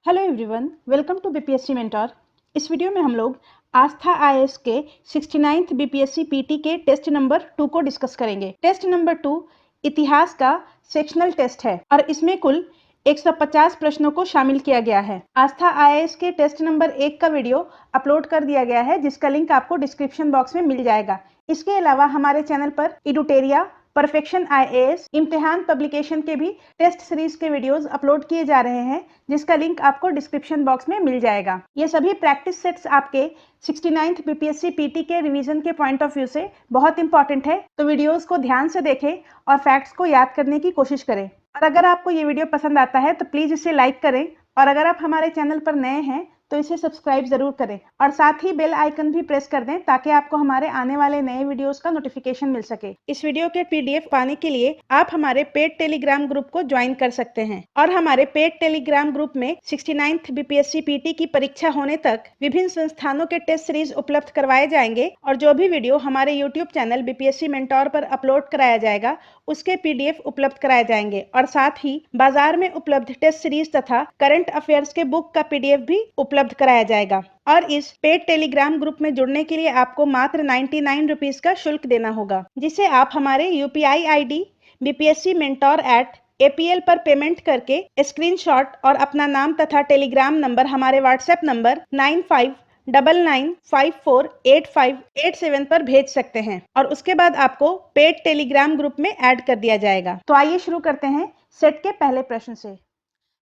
Hello everyone, welcome to BPSC mentor. इस वीडियो में हम लोग आस्था आईएएस के 69th बीपीएससी पीटी के टेस्ट नंबर 2 को डिस्कस करेंगे। टेस्ट नंबर 2 इतिहास का सेक्शनल टेस्ट है और इसमें कुल 150 प्रश्नों को शामिल किया गया है। आस्था आईएएस के टेस्ट नंबर 1 का वीडियो अपलोड कर दिया गया है, जिसका लिंक आपको डिस्क्रिप्शन बॉक्स में मिल जाएगा। इसके अलावा हमारे चैनल पर इडुटेरिया, परफेक्शन आईएएस, इम्तिहान पब्लिकेशन के भी टेस्ट सीरीज के वीडियोस अपलोड किए जा रहे हैं, जिसका लिंक आपको डिस्क्रिप्शन बॉक्स में मिल जाएगा। ये सभी प्रैक्टिस सेट्स आपके 69th बीपीएससी पीटी के रिवीजन के पॉइंट ऑफ व्यू से बहुत इंपॉर्टेंट है, तो वीडियोस को ध्यान से देखें और फैक्ट्स को याद करने की कोशिश करें। और अगर आपको ये वीडियो पसंद आता है तो प्लीज़ इसे लाइक करें, और अगर आप हमारे चैनल पर नए हैं तो इसे सब्सक्राइब जरूर करें और साथ ही बेल आइकन भी प्रेस कर दें, ताकि आपको हमारे आने वाले नए वीडियोस का नोटिफिकेशन मिल सके। इस वीडियो के पीडीएफ पाने के लिए आप हमारे पेड टेलीग्राम ग्रुप को ज्वाइन कर सकते हैं, और हमारे पेड टेलीग्राम ग्रुप में 69th बीपीएससी पीटी की परीक्षा होने तक विभिन्न संस्थानों के टेस्ट सीरीज उपलब्ध करवाए जाएंगे, और जो भी वीडियो हमारे यूट्यूब चैनल बीपीएससी मेंटोर पर अपलोड कराया जाएगा उसके पीडीएफ उपलब्ध कराए जाएंगे, और साथ ही बाजार में उपलब्ध टेस्ट सीरीज तथा करंट अफेयर्स के बुक का पीडीएफ भी उपलब्ध कराया जाएगा। और इस पेड टेलीग्राम ग्रुप में जुड़ने के लिए आपको मात्र 99 रुपीज का शुल्क देना होगा, जिसे आप हमारे यूपीआई आईडी bpscmentor@apl पर पेमेंट करके स्क्रीनशॉट और अपना नाम तथा टेलीग्राम नंबर हमारे व्हाट्सएप नंबर 9599548587 पर भेज सकते हैं, और उसके बाद आपको पेड टेलीग्राम ग्रुप में ऐड कर दिया जाएगा। तो आइए शुरू करते हैं सेट के पहले प्रश्न से।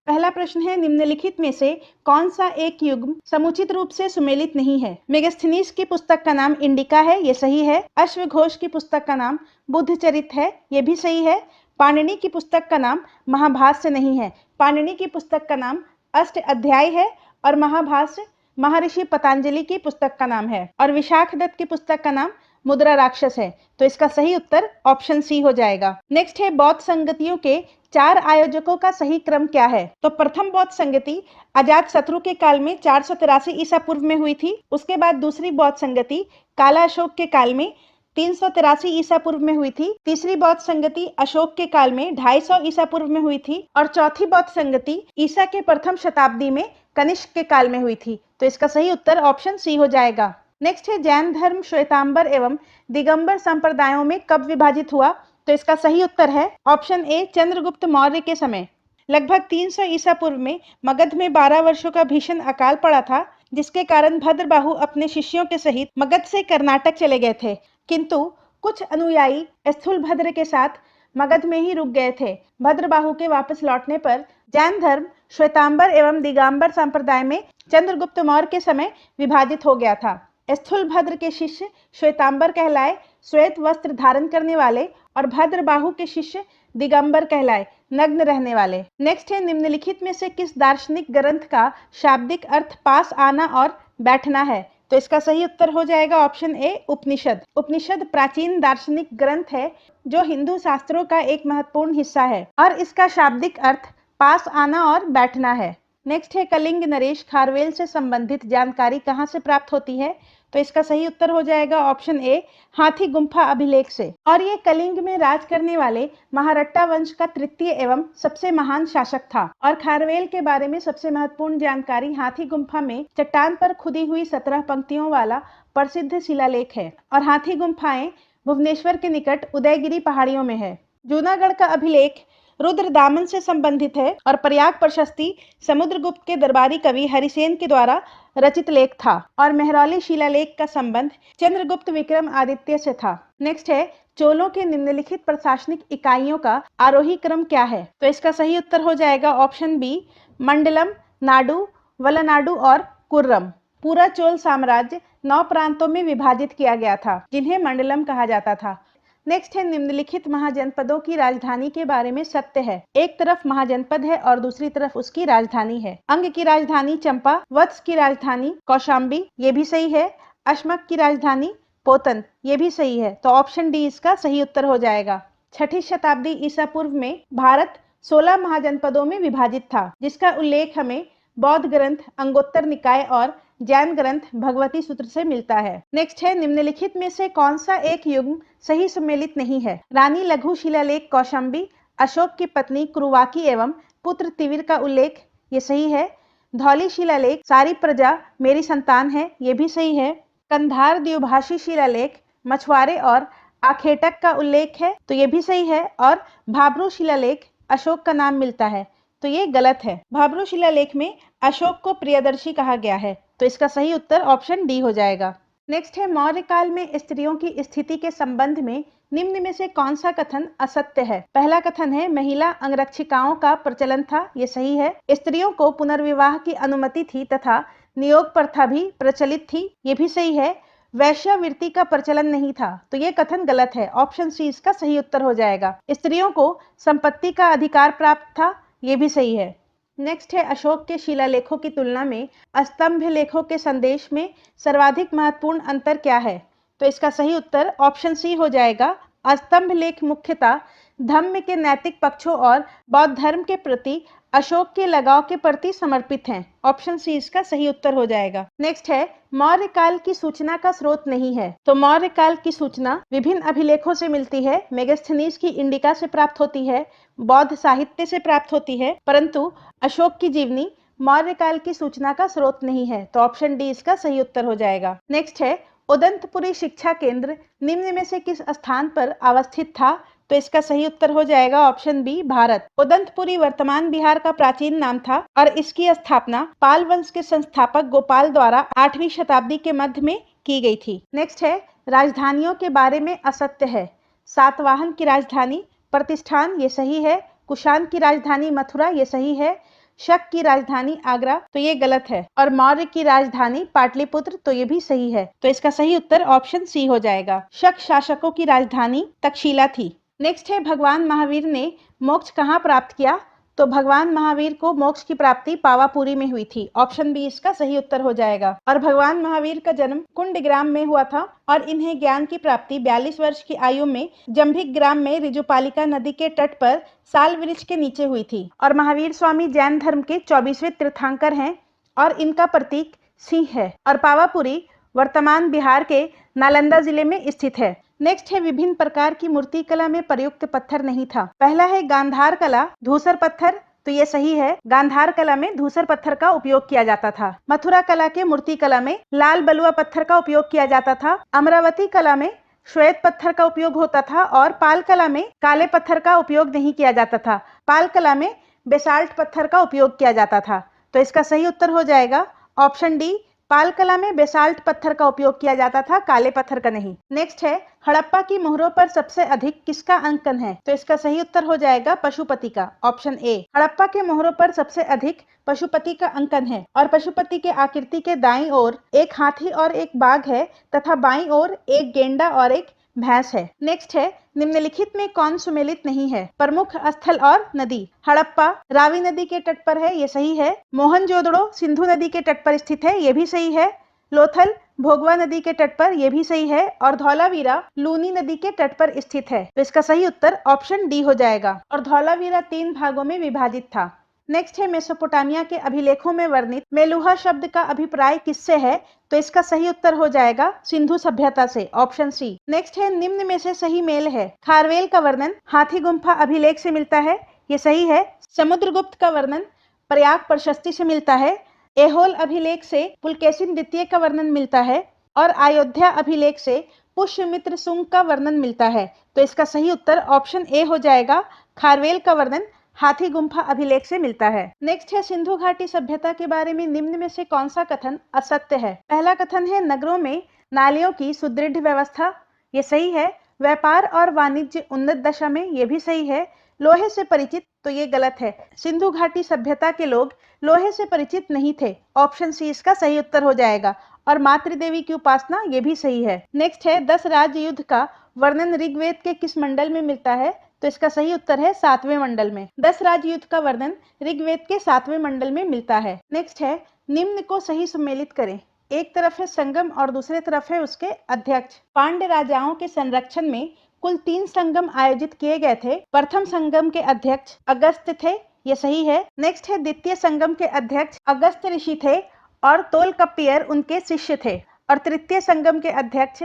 पहला प्रश्न है, निम्नलिखित में से कौन सा एक युग्म समुचित रूप से सुमेलित नहीं है? मेगस्थनीज की पुस्तक का नाम इंडिका है, ये सही है। अश्वघोष की पुस्तक का नाम बुद्धचरित है, ये भी सही है। पाणिनि की पुस्तक का नाम महाभाष्य नहीं है। पाणिनि की पुस्तक का नाम अष्ट अध्याय है, और महाभाष्य महर्षि पतंजलि की पुस्तक का नाम है। और विशाखदत्त की पुस्तक का नाम मुद्रा राक्षस है, तो इसका सही उत्तर ऑप्शन सी हो जाएगा। नेक्स्ट है, बौद्ध संगतियों के 4 आयोजकों का सही क्रम क्या है? तो प्रथम बौद्ध संगति अजात शत्रु के काल में 483 ईसा पूर्व में हुई थी। उसके बाद दूसरी बौद्ध संगति काला अशोक के काल में 383 ईसा पूर्व में हुई थी। तीसरी बौद्ध संगति अशोक के काल में 250 ईसा पूर्व में हुई थी, और चौथी बौद्ध संगति ईसा के प्रथम शताब्दी में कनिष्क के काल में हुई थी, तो इसका सही उत्तर ऑप्शन सी हो जाएगा। नेक्स्ट है, जैन धर्म श्वेतांबर एवं दिगंबर संप्रदायों में कब विभाजित हुआ? तो इसका सही उत्तर है ऑप्शन ए, चंद्रगुप्त मौर्य के समय। लगभग 300 ईसा पूर्व में मगध में 12 वर्षों का भीषण अकाल पड़ा था, जिसके कारण भद्रबाहु अपने शिष्यों के सहित मगध से कर्नाटक चले गए थे, किंतु कुछ अनुयायी स्थूलभद्र के साथ मगध में ही रुक गए थे। भद्रबाहु के वापस लौटने पर जैन धर्म श्वेतांबर एवं दिगंबर संप्रदाय में चंद्रगुप्त मौर्य के समय विभाजित हो गया था। स्थूलभद्र के शिष्य श्वेतांबर कहलाए, श्वेत वस्त्र धारण करने वाले, और भद्रबाहु के शिष्य दिगंबर कहलाए, नग्न रहने वाले। नेक्स्ट है, निम्नलिखित में से किस दार्शनिक ग्रंथ का शाब्दिक अर्थ पास आना और बैठना है? तो इसका सही उत्तर हो जाएगा ऑप्शन ए, उपनिषद। उपनिषद प्राचीन दार्शनिक ग्रंथ है, जो हिंदू शास्त्रों का एक महत्वपूर्ण हिस्सा है, और इसका शाब्दिक अर्थ पास आना और बैठना है। नेक्स्ट है, कलिंग नरेश खारवेल से संबंधित जानकारी कहाँ से प्राप्त होती है? तो इसका सही उत्तर हो जाएगा ऑप्शन ए, हाथी गुम्फा अभिलेख से। और ये कलिंग में राज करने वाले महारट्टा वंश का तृतीय एवं सबसे महान शासक था। और खारवेल के बारे में सबसे महत्वपूर्ण जानकारी हाथी गुम्फा में चट्टान पर खुदी हुई 17 पंक्तियों वाला प्रसिद्ध शिलालेख है, और हाथी गुम्फाएं भुवनेश्वर के निकट उदयगिरी पहाड़ियों में है। जूनागढ़ का अभिलेख रुद्रदामन से संबंधित है, और प्रयाग प्रशस्ति समुद्रगुप्त के दरबारी कवि हरिसेन के द्वारा रचित लेख था, और मेहरौली शिलालेख का संबंध चंद्रगुप्त विक्रम आदित्य से था। नेक्स्ट है, चोलों के निम्नलिखित प्रशासनिक इकाइयों का आरोही क्रम क्या है? तो इसका सही उत्तर हो जाएगा ऑप्शन बी, मंडलम, नाडु, वलनाडु और कुर्रम। पूरा चोल साम्राज्य 9 प्रांतों में विभाजित किया गया था, जिन्हें मंडलम कहा जाता था। नेक्स्ट है, निम्नलिखित महाजनपदों की राजधानी के बारे में सत्य है? एक तरफ महाजनपद है और दूसरी तरफ उसकी राजधानी है। अंग की राजधानी चंपा, वत्स की राजधानी कौशाम्बी, ये भी सही है। अश्मक की राजधानी पोतन, ये भी सही है, तो ऑप्शन डी इसका सही उत्तर हो जाएगा। 6ठी शताब्दी ईसा पूर्व में भारत 16 महाजनपदों में विभाजित था, जिसका उल्लेख हमें बौद्ध ग्रंथ अंगोत्तर निकाय और जैन ग्रंथ भगवती सूत्र से मिलता है। नेक्स्ट है, निम्नलिखित में से कौन सा एक युग्म सही सुमेलित नहीं है? रानी लघु शिलालेख कौशाम्बी, अशोक की पत्नी क्रुवाकी एवं पुत्र तिविर का उल्लेख, ये सही है। धौली शिलालेख, सारी प्रजा मेरी संतान है, ये भी सही है। कंधार द्विभाषी शिलालेख, मछुआरे और आखेटक का उल्लेख है, तो ये भी सही है। और भाब्रू शिलालेख, अशोक का नाम मिलता है, तो ये गलत है। भाब्रू शिलालेख में अशोक को प्रियदर्शी कहा गया है, तो इसका सही उत्तर ऑप्शन डी हो जाएगा। नेक्स्ट है, मौर्य काल में स्त्रियों की स्थिति के संबंध में निम्न में से कौन सा कथन असत्य है? पहला कथन है, महिला अंगरक्षिकाओं का प्रचलन था, ये सही है। स्त्रियों को पुनर्विवाह की अनुमति थी तथा नियोग प्रथा भी प्रचलित थी, ये भी सही है। वैश्यावृत्ति का प्रचलन नहीं था, तो ये कथन गलत है। ऑप्शन सी इसका सही उत्तर हो जाएगा। स्त्रियों को संपत्ति का अधिकार प्राप्त था, ये भी सही है। नेक्स्ट है, अशोक के शिलालेखों की तुलना में स्तंभ लेखों के संदेश में सर्वाधिक महत्वपूर्ण अंतर क्या है? तो इसका सही उत्तर ऑप्शन सी हो जाएगा। स्तंभ लेख मुख्यतः धम्म के नैतिक पक्षों और बौद्ध धर्म के प्रति अशोक के लगाव के प्रति समर्पित हैं। ऑप्शन सी इसका सही उत्तर हो जाएगा। नेक्स्ट है, मौर्य काल की सूचना का स्रोत नहीं है। तो मौर्य काल की सूचना विभिन्न अभिलेखों से मिलती है। मेगास्थनीज की इंडिका से प्राप्त होती है, बौद्ध साहित्य से प्राप्त होती है, परंतु अशोक की जीवनी मौर्य काल की सूचना का स्रोत नहीं है, तो ऑप्शन डी इसका सही उत्तर हो जाएगा। नेक्स्ट है, उदंतपुरी शिक्षा केंद्र निम्न में से किस स्थान पर अवस्थित था? तो इसका सही उत्तर हो जाएगा ऑप्शन बी, भारत। उदंतपुरी वर्तमान बिहार का प्राचीन नाम था और इसकी स्थापना पाल वंश के संस्थापक गोपाल द्वारा 8वीं शताब्दी के मध्य में की गई थी। नेक्स्ट है, राजधानियों के बारे में असत्य है। सातवाहन की राजधानी प्रतिष्ठान, ये सही है। कुषाण की राजधानी मथुरा, ये सही है। शक की राजधानी आगरा, तो ये गलत है। और मौर्य की राजधानी पाटलिपुत्र, तो ये भी सही है। तो इसका सही उत्तर ऑप्शन सी हो जाएगा। शक शासकों की राजधानी तक्षशिला थी। नेक्स्ट है, भगवान महावीर ने मोक्ष कहाँ प्राप्त किया? तो भगवान महावीर को मोक्ष की प्राप्ति पावापुरी में हुई थी। ऑप्शन बी इसका सही उत्तर हो जाएगा। और भगवान महावीर का जन्म कुंडग्राम में हुआ था और इन्हें ज्ञान की प्राप्ति 42 वर्ष की आयु में जंभिक ग्राम में ऋजुपालिका नदी के तट पर साल वृक्ष के नीचे हुई थी। और महावीर स्वामी जैन धर्म के 24वें तीर्थंकर हैं और इनका प्रतीक सिंह है। और पावापुरी वर्तमान बिहार के नालंदा जिले में स्थित है। नेक्स्ट है, विभिन्न प्रकार की मूर्ति कला में प्रयुक्त पत्थर नहीं था। पहला है गांधार कला, धूसर पत्थर, तो ये सही है। गांधार कला में धूसर पत्थर का उपयोग किया जाता था। मथुरा कला के मूर्ति कला में लाल बलुआ पत्थर का उपयोग किया जाता था। अमरावती कला में श्वेत पत्थर का उपयोग होता था और पाल कला में काले पत्थर का उपयोग नहीं किया जाता था। पाल कला में बेसाल्ट पत्थर का उपयोग किया जाता था। तो इसका सही उत्तर हो जाएगा ऑप्शन डी, पाल कला में बेसाल्ट पत्थर का उपयोग किया जाता था, काले पत्थर का नहीं। नेक्स्ट है, हड़प्पा की मोहरों पर सबसे अधिक किसका अंकन है? तो इसका सही उत्तर हो जाएगा पशुपति का, ऑप्शन ए। हड़प्पा के मोहरों पर सबसे अधिक पशुपति का अंकन है और पशुपति के आकृति के दाईं ओर एक हाथी और एक बाघ है तथा बाईं ओर एक गेंडा और एक भैंस है। नेक्स्ट है, निम्नलिखित में कौन सुमेलित नहीं है? प्रमुख स्थल और नदी। हड़प्पा रावी नदी के तट पर है, ये सही है। मोहनजोदड़ो सिंधु नदी के तट पर स्थित है, ये भी सही है। लोथल भोगवा नदी के तट पर, यह भी सही है। और धौलावीरा लूनी नदी के तट पर स्थित है, तो इसका सही उत्तर ऑप्शन डी हो जाएगा। और धौलावीरा 3 भागों में विभाजित था। नेक्स्ट है, मेसोपोटामिया के अभिलेखों में वर्णित मेलुहा शब्द का अभिप्राय किससे है? तो इसका सही उत्तर हो जाएगा सिंधु सभ्यता से, ऑप्शन सी। नेक्स्ट है, निम्न में से सही मेल है। खारवेल का वर्णन हाथी गुम्फा अभिलेख से मिलता है, ये सही है। समुद्रगुप्त का वर्णन प्रयाग प्रशस्ति से मिलता है। एहोल अभिलेख से पुलकेशिन द्वितीय का वर्णन मिलता है और अयोध्या अभिलेख से पुष्यमित्र सुंग का वर्णन मिलता है। तो इसका सही उत्तर ऑप्शन ए हो जाएगा। खारवेल का वर्णन हाथी गुम्फा अभिलेख से मिलता है। नेक्स्ट है, सिंधु घाटी सभ्यता के बारे में निम्न में से कौन सा कथन असत्य है? पहला कथन है, नगरों में नालियों की सुदृढ़ व्यवस्था, ये सही है। व्यापार और वाणिज्य उन्नत दशा में, ये भी सही है। लोहे से परिचित, तो ये गलत है। सिंधु घाटी सभ्यता के लोग लोहे से परिचित नहीं थे, ऑप्शन सी इसका सही उत्तर हो जाएगा। और मातृदेवी की उपासना, ये भी सही है। नेक्स्ट है, 10 राज्य युद्ध का वर्णन ऋग्वेद के किस मंडल में मिलता है? तो इसका सही उत्तर है 7वें मंडल में। 10 राज्य युद्ध का वर्णन ऋग्वेद के 7वें मंडल में मिलता है। नेक्स्ट है, निम्न को सही सम्मिलित करें। एक तरफ है संगम और दूसरे तरफ है उसके अध्यक्ष। पांड्य राजाओं के संरक्षण में कुल 3 संगम आयोजित किए गए थे। प्रथम संगम के अध्यक्ष अगस्त्य थे, ये सही है। नेक्स्ट है, द्वितीय संगम के अध्यक्ष अगस्त्य ऋषि थे और तोलकप्पियर उनके शिष्य थे। और तृतीय संगम के अध्यक्ष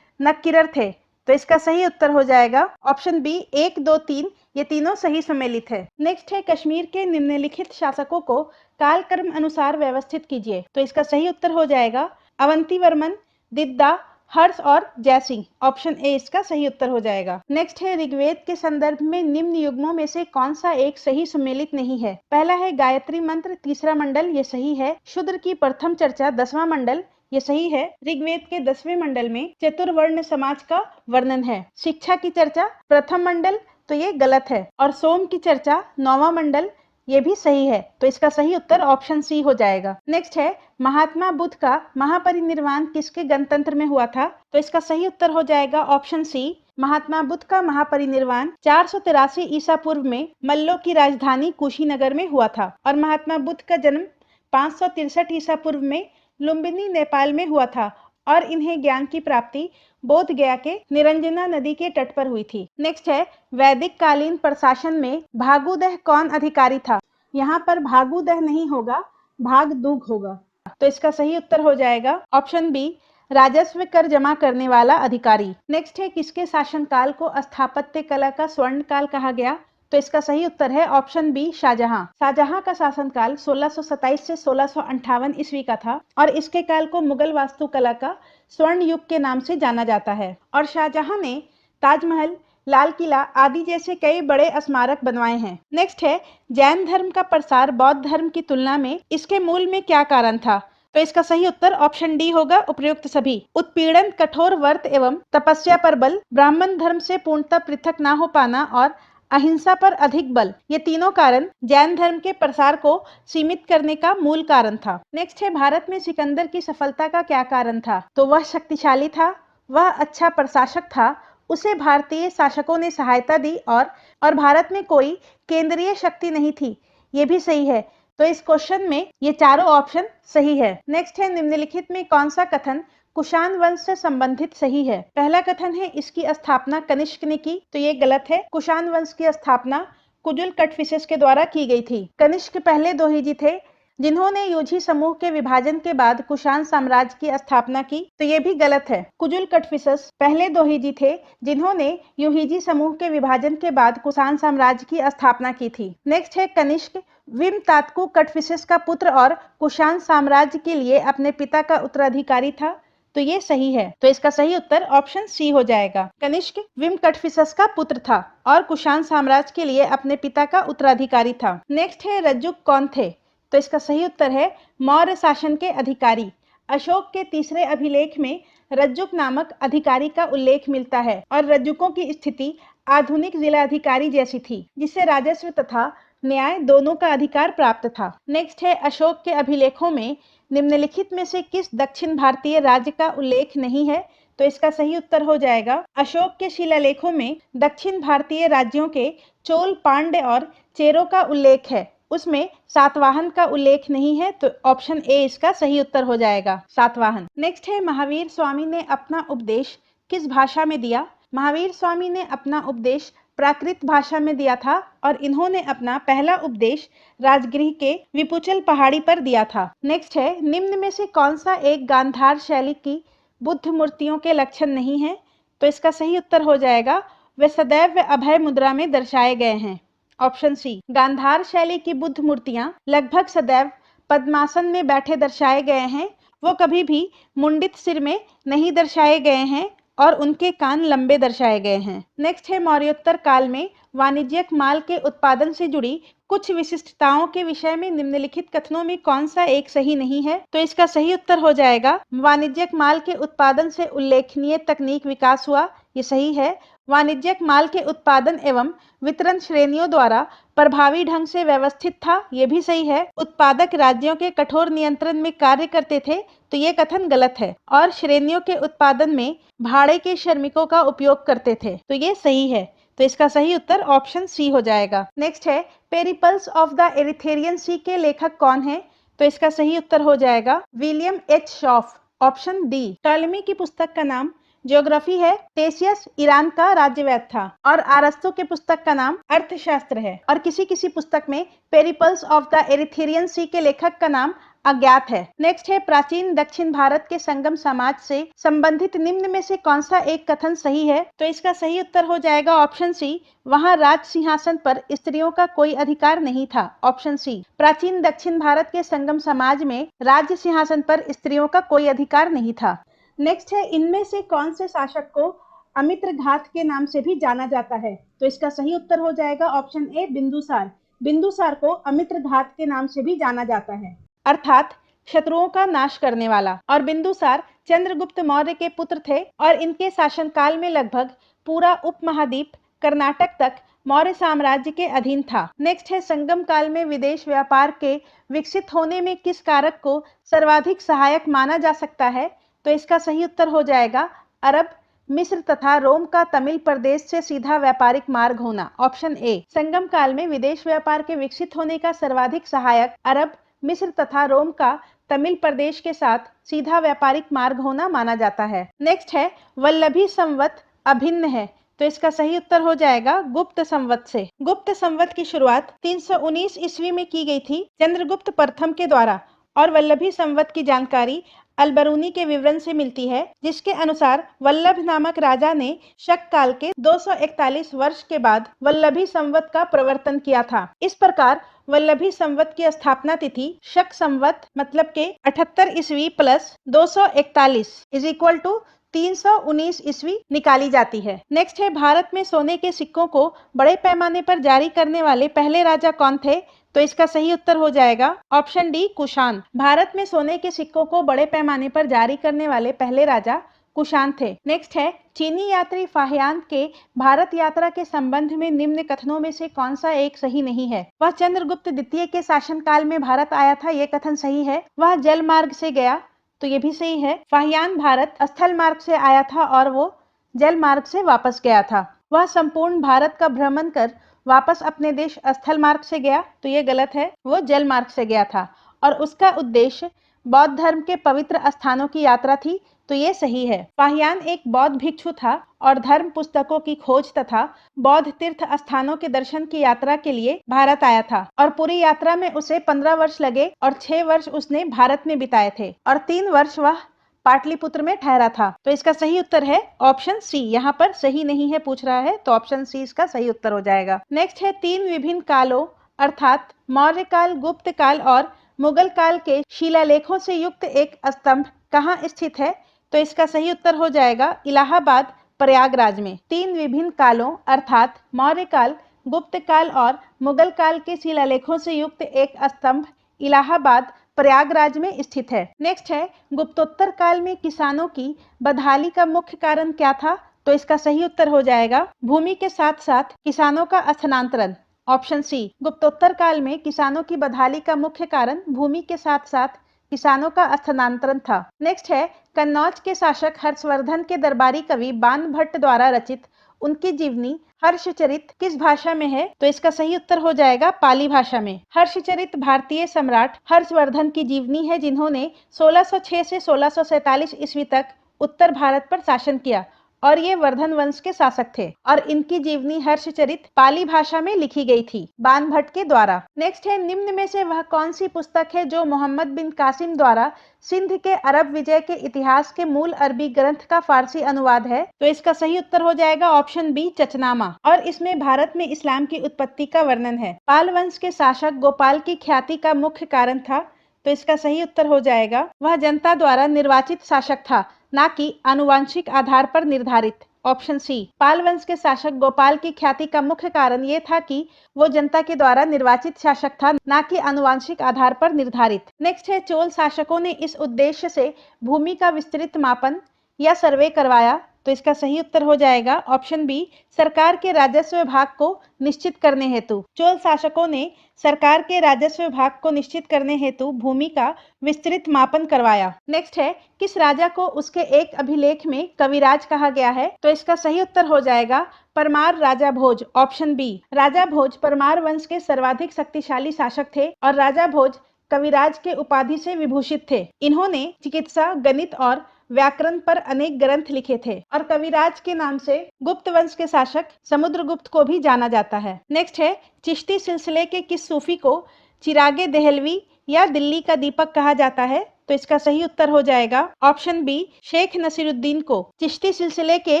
नक्किरर थे। तो इसका सही उत्तर हो जाएगा ऑप्शन बी, 1, 2, 3 ये तीनों सही सम्मिलित है। नेक्स्ट है कश्मीर के निम्नलिखित शासकों को कालक्रम अनुसार व्यवस्थित कीजिए। तो इसका सही उत्तर हो जाएगा अवंती वर्मन, दिद्दा, हर्ष और जयसिंह। ऑप्शन ए इसका सही उत्तर हो जाएगा। नेक्स्ट है ऋग्वेद के संदर्भ में निम्न युग्मों में से कौन सा एक सही सम्मिलित नहीं है। पहला है गायत्री मंत्र, तीसरा मंडल, ये सही है। शूद्र की प्रथम चर्चा, 10वां मंडल, ये सही है। ऋग्वेद के 10वें मंडल में चतुर्वर्ण समाज का वर्णन है। शिक्षा की चर्चा प्रथम मंडल, तो ये गलत है। और सोम की चर्चा 9वां मंडल, ये भी सही है। तो इसका सही उत्तर ऑप्शन सी हो जाएगा। नेक्स्ट है महात्मा बुद्ध का महापरिनिर्वाण किसके गणतंत्र में हुआ था। तो इसका सही उत्तर हो जाएगा ऑप्शन सी। महात्मा बुद्ध का महापरिनिर्वाण 483 ईसा पूर्व में मल्लों की राजधानी कुशीनगर में हुआ था। और महात्मा बुद्ध का जन्म 563 ईसा पूर्व में लुम्बिनी नेपाल में हुआ था और इन्हें ज्ञान की प्राप्ति बोध गया के निरंजना नदी के तट पर हुई थी। नेक्स्ट है वैदिक कालीन प्रशासन में भागुदह कौन अधिकारी था। यहाँ पर भागुदह नहीं होगा, भागदूग होगा। तो इसका सही उत्तर हो जाएगा ऑप्शन बी, राजस्व कर जमा करने वाला अधिकारी। नेक्स्ट है किसके शासनकाल को स्थापत्य कला का स्वर्ण काल कहा गया। तो इसका सही उत्तर है ऑप्शन बी, शाहजहां। शाहजहां का शासनकाल 1627 से 1658 ईस्वी का था और इसके काल को मुगल वास्तुकला का स्वर्ण युग के नाम से जाना जाता है। और शाहजहां ने ताजमहल, लाल किला आदि जैसे कई बड़े स्मारक बनवाए हैं। नेक्स्ट है जैन धर्म का प्रसार बौद्ध धर्म की तुलना में इसके मूल में क्या कारण था। तो इसका सही उत्तर ऑप्शन डी होगा, उपयुक्त सभी। उत्पीड़न, कठोर व्रत एवं तपस्या पर बल, ब्राह्मण धर्म से पूर्णतः पृथक ना हो पाना और अहिंसा पर अधिक बल, ये तीनों कारण जैन धर्म के प्रसार को सीमित करने का मूल कारण था। नेक्स्ट है भारत में सिकंदर की सफलता का क्या कारण था। तो वह शक्तिशाली था, वह अच्छा प्रशासक था, उसे भारतीय शासकों ने सहायता दी और भारत में कोई केंद्रीय शक्ति नहीं थी। ये भी सही है। तो इस क्वेश्चन में ये चारों ऑप्शन सही है। नेक्स्ट है निम्नलिखित में कौन सा कथन कुषाण वंश से संबंधित सही है। पहला कथन है इसकी स्थापना कनिष्क ने की। तो ये गलत है। कुषाण वंश की स्थापना कुजुल कटफिसेस के द्वारा की गई थी। कनिष्क पहले दोहिजी थे जिन्होंने युझी समूह के विभाजन के बाद कुषाण साम्राज्य की स्थापना की। तो ये भी गलत है। कुजुल कटफिसेस पहले दोहिजी थे जिन्होंने युहिजी समूह के विभाजन के बाद कुषाण साम्राज्य की स्थापना की थी। नेक्स्ट है कनिष्क विमतातकु कटफिसेस का पुत्र और कुषाण साम्राज्य के लिए अपने पिता का उत्तराधिकारी था। तो ये सही है। तो इसका सही उत्तर ऑप्शन सी हो जाएगा। कनिष्क विम कटफिसेस का पुत्र था और कुषाण साम्राज्य के लिए अपने पिता का उत्तराधिकारी था। नेक्स्ट है रज्जुक कौन थे। तो इसका सही उत्तर है मौर्य शासन के अधिकारी। अशोक के तीसरे अभिलेख में रज्जुक नामक अधिकारी का उल्लेख मिलता है और रज्जुकों की स्थिति आधुनिक जिलाधिकारी जैसी थी, जिससे राजस्व तथा न्याय दोनों का अधिकार प्राप्त था। नेक्स्ट है अशोक के अभिलेखों में निम्नलिखित में से किस दक्षिण भारतीय राज्य का उल्लेख नहीं है। तो इसका सही उत्तर हो जाएगा अशोक के शिलालेखों में दक्षिण भारतीय राज्यों के चोल, पांड्य और चेरों का उल्लेख है, उसमें सातवाहन का उल्लेख नहीं है। तो ऑप्शन ए इसका सही उत्तर हो जाएगा, सातवाहन। नेक्स्ट है महावीर स्वामी ने अपना उपदेश किस भाषा में दिया। महावीर स्वामी ने अपना उपदेश प्राकृत भाषा में दिया था और इन्होंने अपना पहला उपदेश राजगृह के विपुचल पहाड़ी पर दिया था। नेक्स्ट है निम्न में से कौन सा एक गांधार शैली की बुद्ध मूर्तियों के लक्षण नहीं है। तो इसका सही उत्तर हो जाएगा वे सदैव अभय मुद्रा में दर्शाए गए हैं। ऑप्शन सी, गांधार शैली की बुद्ध मूर्तियां लगभग सदैव पद्मासन में बैठे दर्शाए गए हैं। वो कभी भी मुंडित सिर में नहीं दर्शाए गए हैं और उनके कान लंबे दर्शाए गए हैं। नेक्स्ट है मौर्योत्तर काल में वाणिज्यिक माल के उत्पादन से जुड़ी कुछ विशिष्टताओं के विषय में निम्नलिखित कथनों में कौन सा एक सही नहीं है। तो इसका सही उत्तर हो जाएगा वाणिज्यिक माल के उत्पादन से उल्लेखनीय तकनीक विकास हुआ, ये सही है। वाणिज्यिक माल के उत्पादन एवं वितरण श्रेणियों द्वारा प्रभावी ढंग से व्यवस्थित था, ये भी सही है। उत्पादक राज्यों के कठोर नियंत्रण में कार्य करते थे, तो ये कथन गलत है। और श्रेणियों के उत्पादन में भाड़े के श्रमिकों का उपयोग करते थे, तो ये सही है। तो इसका सही उत्तर ऑप्शन सी हो जाएगा। नेक्स्ट है पेरिपल्स ऑफ द एरिथेरियन सी के लेखक कौन है। तो इसका सही उत्तर हो जाएगा William H शॉफ। Option D. Ptolemy की पुस्तक का नाम ज्योग्राफी है। टेसियस ईरान का राज्यवैद था और अरस्तु के पुस्तक का नाम अर्थशास्त्र है। और किसी किसी पुस्तक में पेरिपल्स ऑफ द एरिथेरियन सी के लेखक का नाम अज्ञात है। नेक्स्ट है प्राचीन दक्षिण भारत के संगम समाज से संबंधित निम्न में से कौन सा एक कथन सही है? तो इसका सही उत्तर हो जाएगा ऑप्शन सी, वहां राज सिंहासन पर स्त्रियों का कोई अधिकार नहीं था। ऑप्शन सी, प्राचीन दक्षिण भारत के संगम समाज में राज्य सिंहासन पर स्त्रियों का कोई अधिकार नहीं था। नेक्स्ट है इनमें से कौन से शासक को अमित्रघात के नाम से भी जाना जाता है? तो इसका सही उत्तर हो जाएगा ऑप्शन ए, बिंदुसार। बिंदुसार को अमित्रघात के नाम से भी जाना जाता है, अर्थात शत्रुओं का नाश करने वाला। और बिंदुसार चंद्रगुप्त मौर्य के पुत्र थे और इनके शासनकाल में लगभग पूरा उपमहाद्वीप कर्नाटक तक मौर्य साम्राज्य के अधीन था। नेक्स्ट है संगम काल में विदेश व्यापार के विकसित होने में किस कारक को सर्वाधिक सहायक माना जा सकता है? तो इसका सही उत्तर हो जाएगा अरब, मिस्र तथा रोम का तमिल प्रदेश से सीधा व्यापारिक मार्ग होना। ऑप्शन ए, संगम काल में विदेश व्यापार के विकसित होने का सर्वाधिक सहायक अरब, मिस्र तथा रोम का तमिल प्रदेश के साथ सीधा व्यापारिक मार्ग होना माना जाता है। नेक्स्ट है वल्लभी संवत अभिन्न है, तो इसका सही उत्तर हो जाएगा गुप्त संवत से। गुप्त संवत की शुरुआत 319 ईस्वी में की गई थी चंद्रगुप्त प्रथम के द्वारा और वल्लभी संवत की जानकारी अलबरूनी के विवरण से मिलती है, जिसके अनुसार वल्लभ नामक राजा ने शक काल के 241 वर्ष के बाद वल्लभी संवत का प्रवर्तन किया था। इस प्रकार वल्लभी संवत की स्थापना तिथि शक संवत मतलब के 78 ईस्वी प्लस 241 इज इक्वल टू 319 ईस्वी निकाली जाती है। नेक्स्ट है भारत में सोने के सिक्कों को बड़े पैमाने पर जारी करने वाले पहले राजा कौन थे? तो इसका सही उत्तर हो जाएगा ऑप्शन डी, कुषाण। भारत में सोने के सिक्कों को बड़े पैमाने पर जारी करने वाले पहले राजा कुषाण थे। नेक्स्ट है चीनी यात्री फाहियान के भारत यात्रा के संबंध में निम्न कथनों में से कौन सा एक सही नहीं है? वह चंद्रगुप्त द्वितीय के शासनकाल में भारत आया था, ये कथन सही है। वह जल मार्ग से गया, तो ये भी सही है। फाहियान भारत स्थल मार्ग से आया था और वो जल मार्ग से वापस गया था। वह संपूर्ण भारत का भ्रमण कर वापस अपने देश स्थल मार्ग से गया, तो ये गलत है, वो जल मार्ग से गया था और उसका उद्देश्य बौद्ध धर्म के पवित्र स्थानों की यात्रा थी, तो ये सही है। फाहियान एक बौद्ध भिक्षु था और धर्म पुस्तकों की खोज तथा बौद्ध तीर्थ स्थानों के दर्शन की यात्रा के लिए भारत आया था और पूरी यात्रा में उसे 15 वर्ष लगे और 6 वर्ष उसने भारत में बिताए थे और 3 वर्ष वह पाटलिपुत्र में ठहरा था। तो इसका सही उत्तर है ऑप्शन सी। यहाँ पर सही नहीं है पूछ रहा है, तो ऑप्शन सी इसका सही उत्तर हो जाएगा। नेक्स्ट है 3 विभिन्न कालों अर्थात मौर्य काल, गुप्त काल और मुगल काल के शिलालेखों से युक्त एक स्तंभ कहाँ स्थित है? तो इसका सही उत्तर हो जाएगा इलाहाबाद, प्रयागराज में। 3 विभिन्न कालों अर्थात मौर्य काल, गुप्त काल और मुगल काल के शिलालेखों से युक्त एक स्तंभ इलाहाबाद, प्रयागराज में स्थित है। नेक्स्ट है गुप्तोत्तर काल में किसानों की बदहाली का मुख्य कारण क्या था? तो इसका सही उत्तर हो जाएगा भूमि के साथ साथ किसानों का स्थानांतरण। ऑप्शन सी, गुप्तोत्तर काल में किसानों की बदहाली का मुख्य कारण भूमि के साथ साथ किसानों का स्थानांतरण था। नेक्स्ट है कन्नौज के शासक हर्षवर्धन के दरबारी कवि बाण भट्ट द्वारा रचित उनकी जीवनी हर्षचरित किस भाषा में है? तो इसका सही उत्तर हो जाएगा पाली भाषा में। हर्षचरित भारतीय सम्राट हर्षवर्धन की जीवनी है, जिन्होंने 1606 से 1647 ईस्वी तक उत्तर भारत पर शासन किया और ये वर्धन वंश के शासक थे और इनकी जीवनी हर्षचरित पाली भाषा में लिखी गई थी बाण भट्ट के द्वारा। नेक्स्ट है निम्न में से वह कौन सी पुस्तक है जो मोहम्मद बिन कासिम द्वारा सिंध के अरब विजय के इतिहास के मूल अरबी ग्रंथ का फारसी अनुवाद है? तो इसका सही उत्तर हो जाएगा ऑप्शन बी, चचनामा। और इसमें भारत में इस्लाम की उत्पत्ति का वर्णन है। पाल वंश के शासक गोपाल की ख्याति का मुख्य कारण था, तो इसका सही उत्तर हो जाएगा वह जनता द्वारा निर्वाचित शासक था, ना कि आनुवंशिक आधार पर निर्धारित। ऑप्शन सी, पाल वंश के शासक गोपाल की ख्याति का मुख्य कारण ये था कि वो जनता के द्वारा निर्वाचित शासक था, ना कि आनुवंशिक आधार पर निर्धारित। नेक्स्ट है चोल शासकों ने इस उद्देश्य से भूमि का विस्तृत मापन या सर्वे करवाया? तो इसका सही उत्तर हो जाएगा ऑप्शन बी, सरकार के राजस्व विभाग को निश्चित करने हेतु। चोल शासकों ने सरकार के राजस्व विभाग को निश्चित करने हेतु भूमि का विस्तृत मापन करवाया। नेक्स्ट है किस राजा को उसके एक अभिलेख में कविराज कहा गया है? तो इसका सही उत्तर हो जाएगा परमार राजा भोज। ऑप्शन बी, राजा भोज परमार वंश के सर्वाधिक शक्तिशाली शासक थे और राजा भोज कविराज के उपाधि से विभूषित थे। इन्होंने चिकित्सा, गणित और व्याकरण पर अनेक ग्रंथ लिखे थे और कविराज के नाम से गुप्त वंश के शासक समुद्रगुप्त को भी जाना जाता है। नेक्स्ट है चिश्ती सिलसिले के किस सूफी को चिरागे देहलवी या दिल्ली का दीपक कहा जाता है? तो इसका सही उत्तर हो जाएगा ऑप्शन बी, शेख नसीरुद्दीन को। चिश्ती सिलसिले के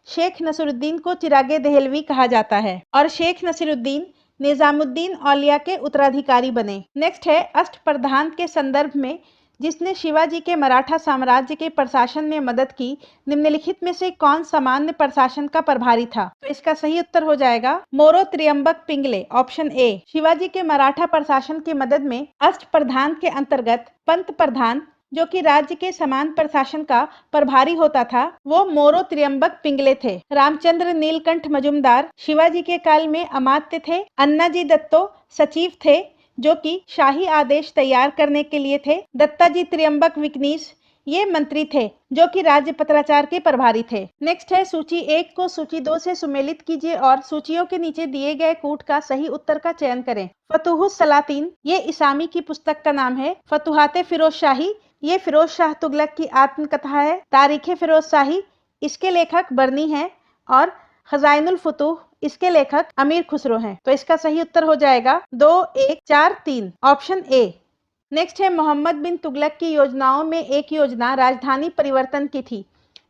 शेख नसीरुद्दीन को चिरागे देहलवी कहा जाता है और शेख नसीरुद्दीन निजामुद्दीन औलिया के उत्तराधिकारी बने। नेक्स्ट है अष्टप्रधान के संदर्भ में जिसने शिवाजी के मराठा साम्राज्य के प्रशासन में मदद की, निम्नलिखित में से कौन सामान्य प्रशासन का प्रभारी था? तो इसका सही उत्तर हो जाएगा मोरो त्र्यंबक पिंगले, ऑप्शन ए। शिवाजी के मराठा प्रशासन की मदद में अष्टप्रधान के अंतर्गत पंत प्रधान जो कि राज्य के समान प्रशासन का प्रभारी होता था, वो मोरो त्र्यंबक पिंगले थे। रामचंद्र नीलकंठ मजुमदार शिवाजी के काल में अमात्य थे। अन्नाजी दत्तो सचिव थे जो कि शाही आदेश तैयार करने के लिए थे। दत्ताजी त्र्यंबक विकनीस ये मंत्री थे जो कि राज्य पत्राचार के प्रभारी थे। नेक्स्ट है सूची 1 को सूची 2 से सुमेलित कीजिए और सूचियों के नीचे दिए गए कूट का सही उत्तर का चयन करें। फतुहुस सलातीन ये इसामी की पुस्तक का नाम है। फतुहाते फिरोज शाही ये फिरोज शाह तुगलक की आत्मकथा है। तारीखे फिरोज शाही इसके लेखक बर्नी हैं और खजाइनुल फुतूह इसके लेखक अमीर खुसरो हैं। तो इसका सही उत्तर हो जाएगा 2, 1, 4, 3, ऑप्शन ए। नेक्स्ट है मोहम्मद बिन तुगलक की योजनाओं में एक योजना राजधानी परिवर्तन की थी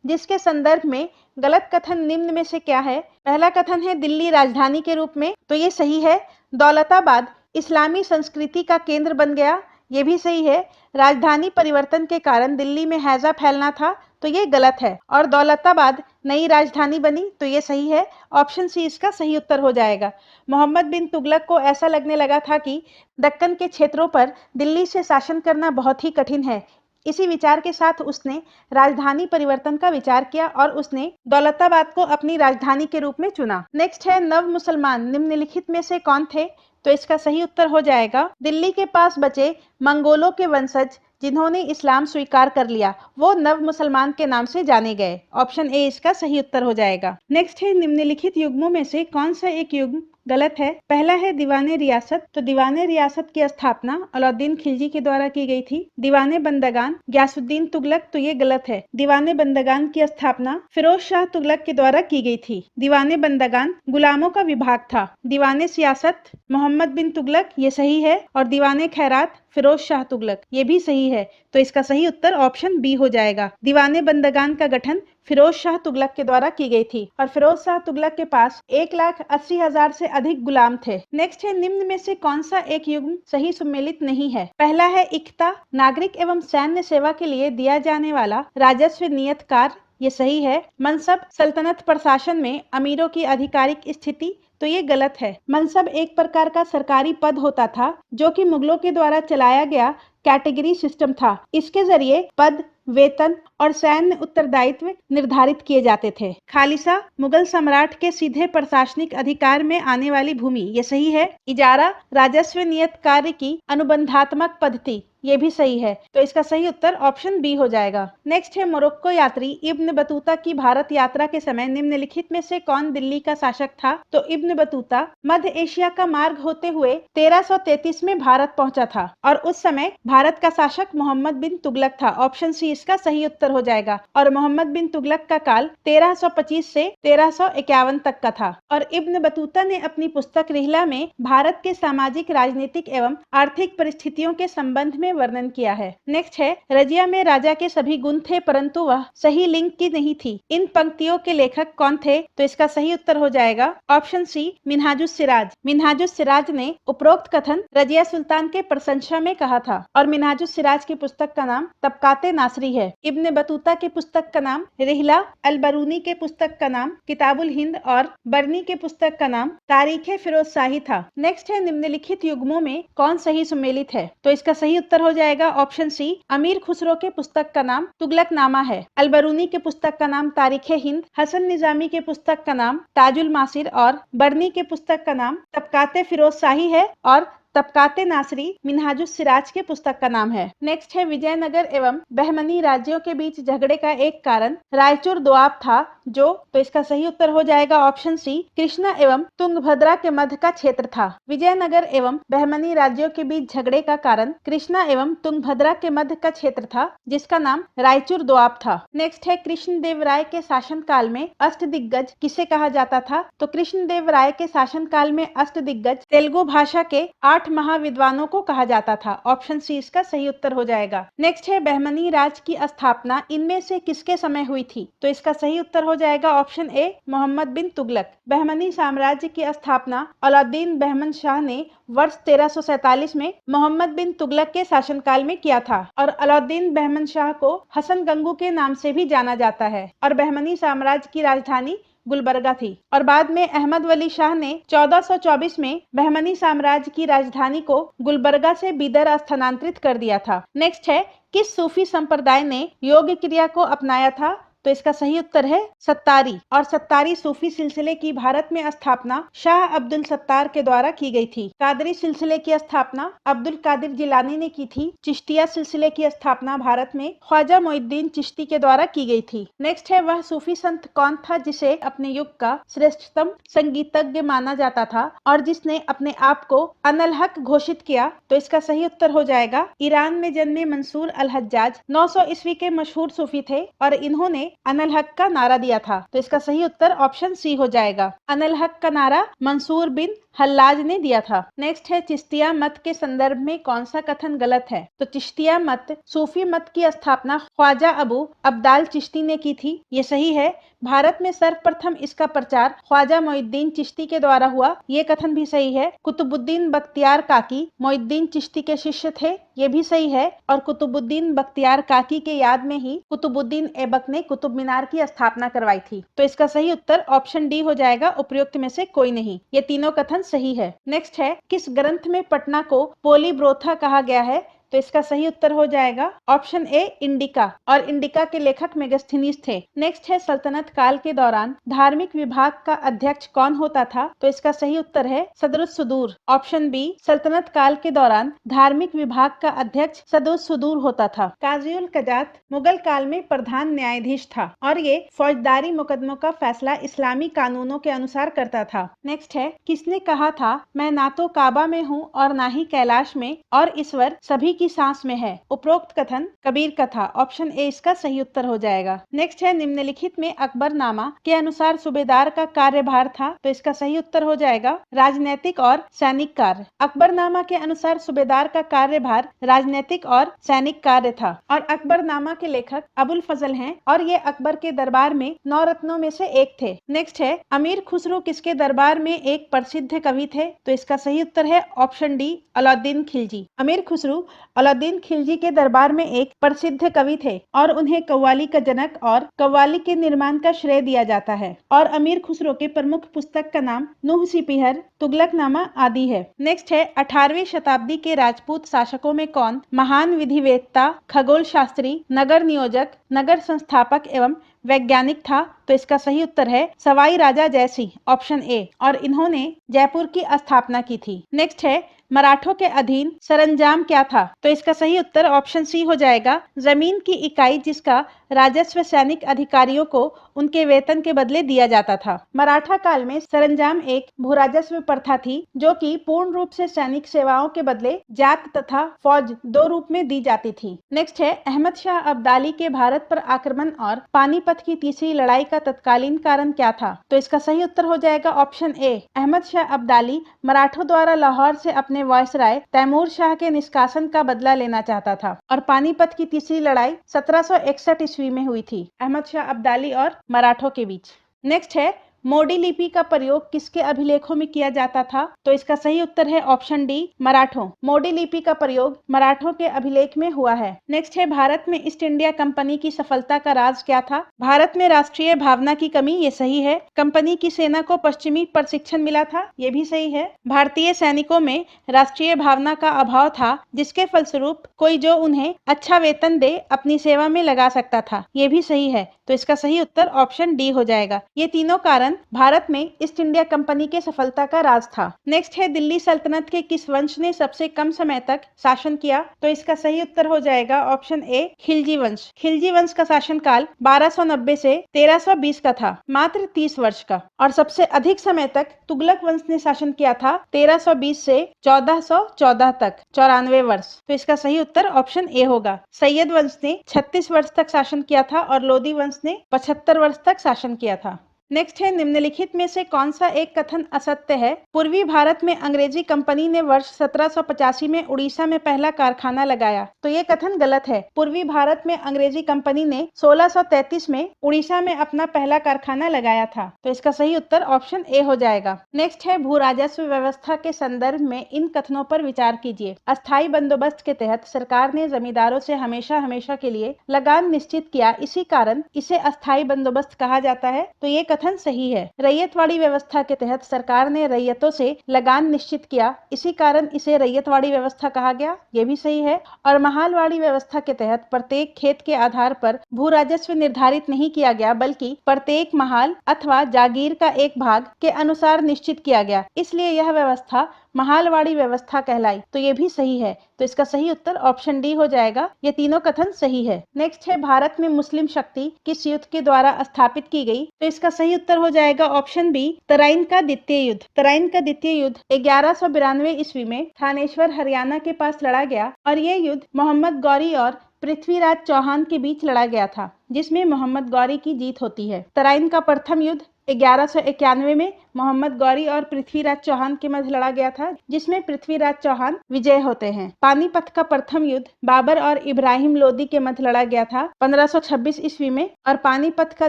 जिसके संदर्भ में गलत कथन निम्न में से क्या है? पहला कथन है दिल्ली राजधानी के रूप में, तो ये सही है। दौलताबाद इस्लामी संस्कृति का केंद्र बन गया, ये भी सही है। राजधानी परिवर्तन के कारण दिल्ली में हैजा फैलना था, तो ये गलत है। और दौलताबाद नई राजधानी बनी, तो ये सही है। ऑप्शन सी इसका सही उत्तर हो जाएगा। मोहम्मद बिन तुगलक को ऐसा लगने लगा था कि दक्कन के क्षेत्रों पर दिल्ली से शासन करना बहुत ही कठिन है। इसी विचार के साथ उसने राजधानी परिवर्तन का विचार किया और उसने दौलताबाद को अपनी राजधानी के रूप में चुना। नेक्स्ट है नव मुसलमान निम्नलिखित में से कौन थे? तो इसका सही उत्तर हो जाएगा दिल्ली के पास बचे मंगोलों के वंशज जिन्होंने इस्लाम स्वीकार कर लिया, वो नव मुसलमान के नाम से जाने गए। ऑप्शन ए इसका सही उत्तर हो जाएगा। नेक्स्ट है निम्नलिखित युग्मों में से कौन सा एक युग्म गलत है? पहला है दीवाने रियासत, तो दीवाने रियासत की स्थापना अलाउद्दीन खिलजी के द्वारा की गई थी। दीवाने बंदगान गयासुद्दीन तुगलक, तो ये गलत है। दीवाने बंदगान की स्थापना फिरोज शाह तुगलक के द्वारा की गई थी। दीवाने बंदगान गुलामों का विभाग था। दीवाने सियासत मोहम्मद बिन तुगलक, ये सही है। और दीवाने खैरात फिरोज शाह तुगलक, ये भी सही है। तो इसका सही उत्तर ऑप्शन बी हो जाएगा। दीवाने बंदगान का गठन फिरोज शाह तुगलक के द्वारा की गई थी और फिरोज शाह तुगलक के पास 1,80,000 से अधिक गुलाम थे। नेक्स्ट है निम्न में से कौन सा एक युग्म सही सुमेलित नहीं है? पहला है इक्ता, नागरिक एवं सैन्य सेवा के लिए दिया जाने वाला राजस्व नियत कार्य, ये सही है। मनसब सल्तनत प्रशासन में अमीरों की आधिकारिक स्थिति, तो ये गलत है। मनसब एक प्रकार का सरकारी पद होता था जो कि मुगलों के द्वारा चलाया गया कैटेगरी सिस्टम था। इसके जरिए पद, वेतन और सैन्य उत्तरदायित्व निर्धारित किए जाते थे। खालिसा मुगल सम्राट के सीधे प्रशासनिक अधिकार में आने वाली भूमि, ये सही है। इजारा राजस्व नियत कार्य की अनुबंधात्मक पद्धति, ये भी सही है। तो इसका सही उत्तर ऑप्शन बी हो जाएगा। नेक्स्ट है मोरक्को यात्री इब्न बतूता की भारत यात्रा के समय निम्नलिखित में से कौन दिल्ली का शासक था? तो इब्न बतूता मध्य एशिया का मार्ग होते हुए 1333 में भारत पहुंचा था और उस समय भारत का शासक मोहम्मद बिन तुगलक था। ऑप्शन सी इसका सही उत्तर हो जाएगा। और मोहम्मद बिन तुगलक का काल 1325 से 1351 तक का था। और इब्न बतूता ने अपनी पुस्तक रिहला में भारत के सामाजिक, राजनीतिक एवं आर्थिक परिस्थितियों के संबंध में वर्णन किया है। नेक्स्ट है रजिया में राजा के सभी गुण थे परंतु वह सही लिंग की नहीं थी। इन पंक्तियों के लेखक कौन थे? तो इसका सही उत्तर हो जाएगा ऑप्शन सी मिनहाजुस सिराज। मिनहाजुस सिराज ने उपरोक्त कथन रजिया सुल्तान के प्रशंसा में कहा था और मिनहाजुस सिराज की पुस्तक का नाम तबकाते नासरी है। इब्न बतूता की पुस्तक का नाम रिहला, अल-बरूनी के पुस्तक का नाम किताबुल हिंद और बर्नी के पुस्तक का नाम तारीखे फिरोज शाही था। नेक्स्ट है निम्नलिखित युग्मों में कौन सही सुमेलित है? तो इसका सही उत्तर हो जाएगा ऑप्शन सी अमीर खुसरो के पुस्तक का नाम तुगलकनामा है। अल-बरूनी के पुस्तक का नाम तारीखे हिंद, हसन निजामी के पुस्तक का नाम ताजुल मासिर और बर्नी के पुस्तक का नाम तबकाते फिरोज शाही है और तबकाते नासरी मिनहाजुस सिराज के पुस्तक का नाम है। नेक्स्ट है विजयनगर एवं बहमनी राज्यों के बीच झगड़े का एक कारण रायचूर दोआब था जो, तो इसका सही उत्तर हो जाएगा ऑप्शन सी कृष्णा एवं तुंगभद्रा के मध्य का क्षेत्र था। विजयनगर एवं बहमनी राज्यों के बीच झगड़े का कारण कृष्णा एवं तुंगभद्रा के मध्य का क्षेत्र था जिसका नाम रायचूर दोआब था। नेक्स्ट है कृष्णदेव राय के शासन काल में अष्टदिग्गज किसे कहा जाता था? तो कृष्णदेव राय के शासन काल में अष्टदिग्गज तेलुगु भाषा के 8 8 महाविद्वानों को कहा जाता था। ऑप्शन सी इसका सही उत्तर हो जाएगा। नेक्स्ट है बहमनी राज की स्थापना इनमें से किसके समय हुई थी? तो इसका सही उत्तर हो जाएगा ऑप्शन ए मोहम्मद बिन तुगलक। बहमनी साम्राज्य की स्थापना अलाउद्दीन बहमन शाह ने वर्ष 1347 में मोहम्मद बिन तुगलक के शासनकाल में किया था और अलाउद्दीन बहमन शाह को हसन गंगू के नाम से भी जाना जाता है और बहमनी साम्राज्य की राजधानी गुलबर्गा थी और बाद में अहमद वली शाह ने 1424 में बहमनी साम्राज्य की राजधानी को गुलबर्गा से बीदर स्थानांतरित कर दिया था। नेक्स्ट है किस सूफी संप्रदाय ने योग क्रिया को अपनाया था? तो इसका सही उत्तर है सत्तारी और सत्तारी सूफी सिलसिले की भारत में स्थापना शाह अब्दुल सत्तार के द्वारा की गई थी। कादरी सिलसिले की स्थापना अब्दुल कादिर जिलानी ने की थी। चिश्तिया सिलसिले की स्थापना भारत में ख्वाजा मोइनुद्दीन चिश्ती के द्वारा की गई थी। नेक्स्ट है वह सूफी संत कौन था जिसे अपने युग का श्रेष्ठतम संगीतज्ञ माना जाता था और जिसने अपने आप को अनल हक घोषित किया? तो इसका सही उत्तर हो जाएगा ईरान में जन्मे मंसूर अल हज्जाज 900 ईस्वी के मशहूर सूफी थे और इन्होंने अनल हक का नारा दिया था। तो इसका सही उत्तर ऑप्शन सी हो जाएगा। अनल हक का नारा मंसूर बिन हल्लाज ने दिया था। नेक्स्ट है चिश्तिया मत के संदर्भ में कौन सा कथन गलत है? तो चिश्तिया मत सूफी मत की स्थापना ख्वाजा अबू अब्दाल चिश्ती ने की थी, ये सही है। भारत में सर्वप्रथम इसका प्रचार ख्वाजा मोइनुद्दीन चिश्ती के द्वारा हुआ, ये कथन भी सही है। कुतुबुद्दीन बख्तियार काकी मोइनुद्दीन चिश्ती के शिष्य थे, ये भी सही है और कुतुबुद्दीन बख्तियार काकी के याद में ही कुतुबुद्दीन ऐबक ने कुतुब मीनार की स्थापना करवाई थी। तो इसका सही उत्तर ऑप्शन डी हो जाएगा, उपयुक्त में से कोई नहीं। ये तीनों कथन सही है। नेक्स्ट है किस ग्रंथ में पटना को पोलीब्रोथा कहा गया है? तो इसका सही उत्तर हो जाएगा ऑप्शन ए इंडिका और इंडिका के लेखक मेगास्थनीज थे। नेक्स्ट है सल्तनत काल के दौरान धार्मिक विभाग का अध्यक्ष कौन होता था? तो इसका सही उत्तर है सदरुस सुदूर। ऑप्शन बी सल्तनत काल के दौरान धार्मिक विभाग का अध्यक्ष सदरुस सुदूर होता था। काजी उल कजात मुगल काल में प्रधान न्यायाधीश था और ये फौजदारी मुकदमों का फैसला इस्लामी कानूनों के अनुसार करता था। नेक्स्ट है किसने कहा था मैं ना तो काबा में हूँ और ना ही कैलाश में और ईश्वर सभी की सांस में है? उपरोक्त कथन कबीर का था। ऑप्शन ए इसका सही उत्तर हो जाएगा। नेक्स्ट है निम्नलिखित में अकबरनामा के अनुसार सूबेदार का कार्यभार था? तो इसका सही उत्तर हो जाएगा राजनैतिक और सैनिक कार्य। अकबरनामा के अनुसार सूबेदार का कार्यभार राजनैतिक और सैनिक कार्य था और अकबरनामा के लेखक अबुल फजल हैं और ये अकबर के दरबार में 9 रत्नों में से एक थे। नेक्स्ट है अमीर खुसरो किसके दरबार में एक प्रसिद्ध कवि थे? तो इसका सही उत्तर है ऑप्शन डी अलाउद्दीन खिलजी। अमीर खुसरो अलाउद्दीन खिलजी के दरबार में एक प्रसिद्ध कवि थे और उन्हें कव्वाली का जनक और कव्वाली के निर्माण का श्रेय दिया जाता है और अमीर खुसरो के प्रमुख पुस्तक का नाम नूह सिपीहर, तुगलकनामा आदि है। नेक्स्ट है 18वीं शताब्दी के राजपूत शासकों में कौन महान विधिवेत्ता, खगोल शास्त्री, नगर नियोजक, नगर संस्थापक एवं वैज्ञानिक था? तो इसका सही उत्तर है सवाई राजा जयसिंह। ऑप्शन ए और इन्होंने जयपुर की स्थापना की थी। नेक्स्ट है मराठों के अधीन सरंजाम क्या था? तो इसका सही उत्तर ऑप्शन सी हो जाएगा जमीन की इकाई जिसका राजस्व सैनिक अधिकारियों को उनके वेतन के बदले दिया जाता था। मराठा काल में सरंजाम एक भूराजस्व प्रथा थी जो कि पूर्ण रूप से सैनिक सेवाओं के बदले जात तथा फौज 2 रूप में दी जाती थी। नेक्स्ट है अहमद शाह अब्दाली के भारत पर आक्रमण और पानीपत की तीसरी लड़ाई का तत्कालीन कारण क्या था? तो इसका सही उत्तर हो जाएगा ऑप्शन ए अहमद शाह अब्दाली मराठों द्वारा लाहौर से अपने वायसराय तैमूर शाह के निष्कासन का बदला लेना चाहता था और पानीपत की तीसरी लड़ाई 1761 ईस्वी में हुई थी अहमद शाह अब्दाली और मराठों के बीच। नेक्स्ट है मोडी लिपि का प्रयोग किसके अभिलेखों में किया जाता था? तो इसका सही उत्तर है ऑप्शन डी मराठों। मोडी लिपि का प्रयोग मराठों के अभिलेख में हुआ है। नेक्स्ट है भारत में ईस्ट इंडिया कंपनी की सफलता का राज क्या था? भारत में राष्ट्रीय भावना की कमी, ये सही है। कंपनी की सेना को पश्चिमी प्रशिक्षण मिला था, ये भी सही है। भारतीय सैनिकों में राष्ट्रीय भावना का अभाव था जिसके फलस्वरूप कोई जो उन्हें अच्छा वेतन दे अपनी सेवा में लगा सकता था, ये भी सही है। तो इसका सही उत्तर ऑप्शन डी हो जाएगा। ये तीनों कारण भारत में ईस्ट इंडिया कंपनी के सफलता का राज था। नेक्स्ट है दिल्ली सल्तनत के किस वंश ने सबसे कम समय तक शासन किया? तो इसका सही उत्तर हो जाएगा ऑप्शन ए खिलजी वंश। खिलजी वंश का शासनकाल 1290 से 1320 का था, मात्र 30 वर्ष का। और सबसे अधिक समय तक तुगलक वंश ने शासन किया था 1320 से 1414 तक, 94 वर्ष। तो इसका सही उत्तर ऑप्शन ए होगा। सैयद वंश ने 36 वर्ष तक शासन किया था और लोदी वंश ने 75 वर्ष तक शासन किया था। नेक्स्ट है निम्नलिखित में से कौन सा एक कथन असत्य है? पूर्वी भारत में अंग्रेजी कंपनी ने वर्ष 1785 में उड़ीसा में पहला कारखाना लगाया। तो ये कथन गलत है। पूर्वी भारत में अंग्रेजी कंपनी ने 1633 में उड़ीसा में अपना पहला कारखाना लगाया था। तो इसका सही उत्तर ऑप्शन ए हो जाएगा। नेक्स्ट है भू राजस्व व्यवस्था के संदर्भ में इन कथनों पर विचार कीजिए। अस्थायी बंदोबस्त के तहत सरकार ने जमींदारों से हमेशा हमेशा के लिए लगान निश्चित किया, इसी कारण इसे अस्थायी बंदोबस्त कहा जाता है। तो ये कथन सही है। रैयतवाड़ी व्यवस्था के तहत सरकार ने रैयतों से लगान निश्चित किया, इसी कारण इसे रैयतवाड़ी व्यवस्था कहा गया, ये भी सही है। और महालवाड़ी व्यवस्था के तहत प्रत्येक खेत के आधार पर भू राजस्व निर्धारित नहीं किया गया, बल्कि प्रत्येक महाल अथवा जागीर का एक भाग के अनुसार निश्चित किया गया, इसलिए यह व्यवस्था महालवाड़ी व्यवस्था कहलाई। तो ये भी सही है। तो इसका सही उत्तर ऑप्शन डी हो जाएगा। ये तीनों कथन सही है। नेक्स्ट है भारत में मुस्लिम शक्ति किस युद्ध के द्वारा स्थापित की गई? तो इसका सही उत्तर हो जाएगा ऑप्शन बी, तराइन का द्वितीय युद्ध। तराइन का द्वितीय युद्ध 1192 ईस्वी में थानेश्वर हरियाणा के पास लड़ा गया और ये युद्ध मोहम्मद गौरी और पृथ्वीराज चौहान के बीच लड़ा गया था, जिसमें मोहम्मद गौरी की जीत होती है। तराइन का प्रथम युद्ध 1191 में मोहम्मद गौरी और पृथ्वीराज चौहान के मध्य लड़ा गया था, जिसमें पृथ्वीराज चौहान विजय होते हैं। पानीपत का प्रथम युद्ध बाबर और इब्राहिम लोदी के मध्य लड़ा गया था 1526 ईस्वी में, और पानीपत का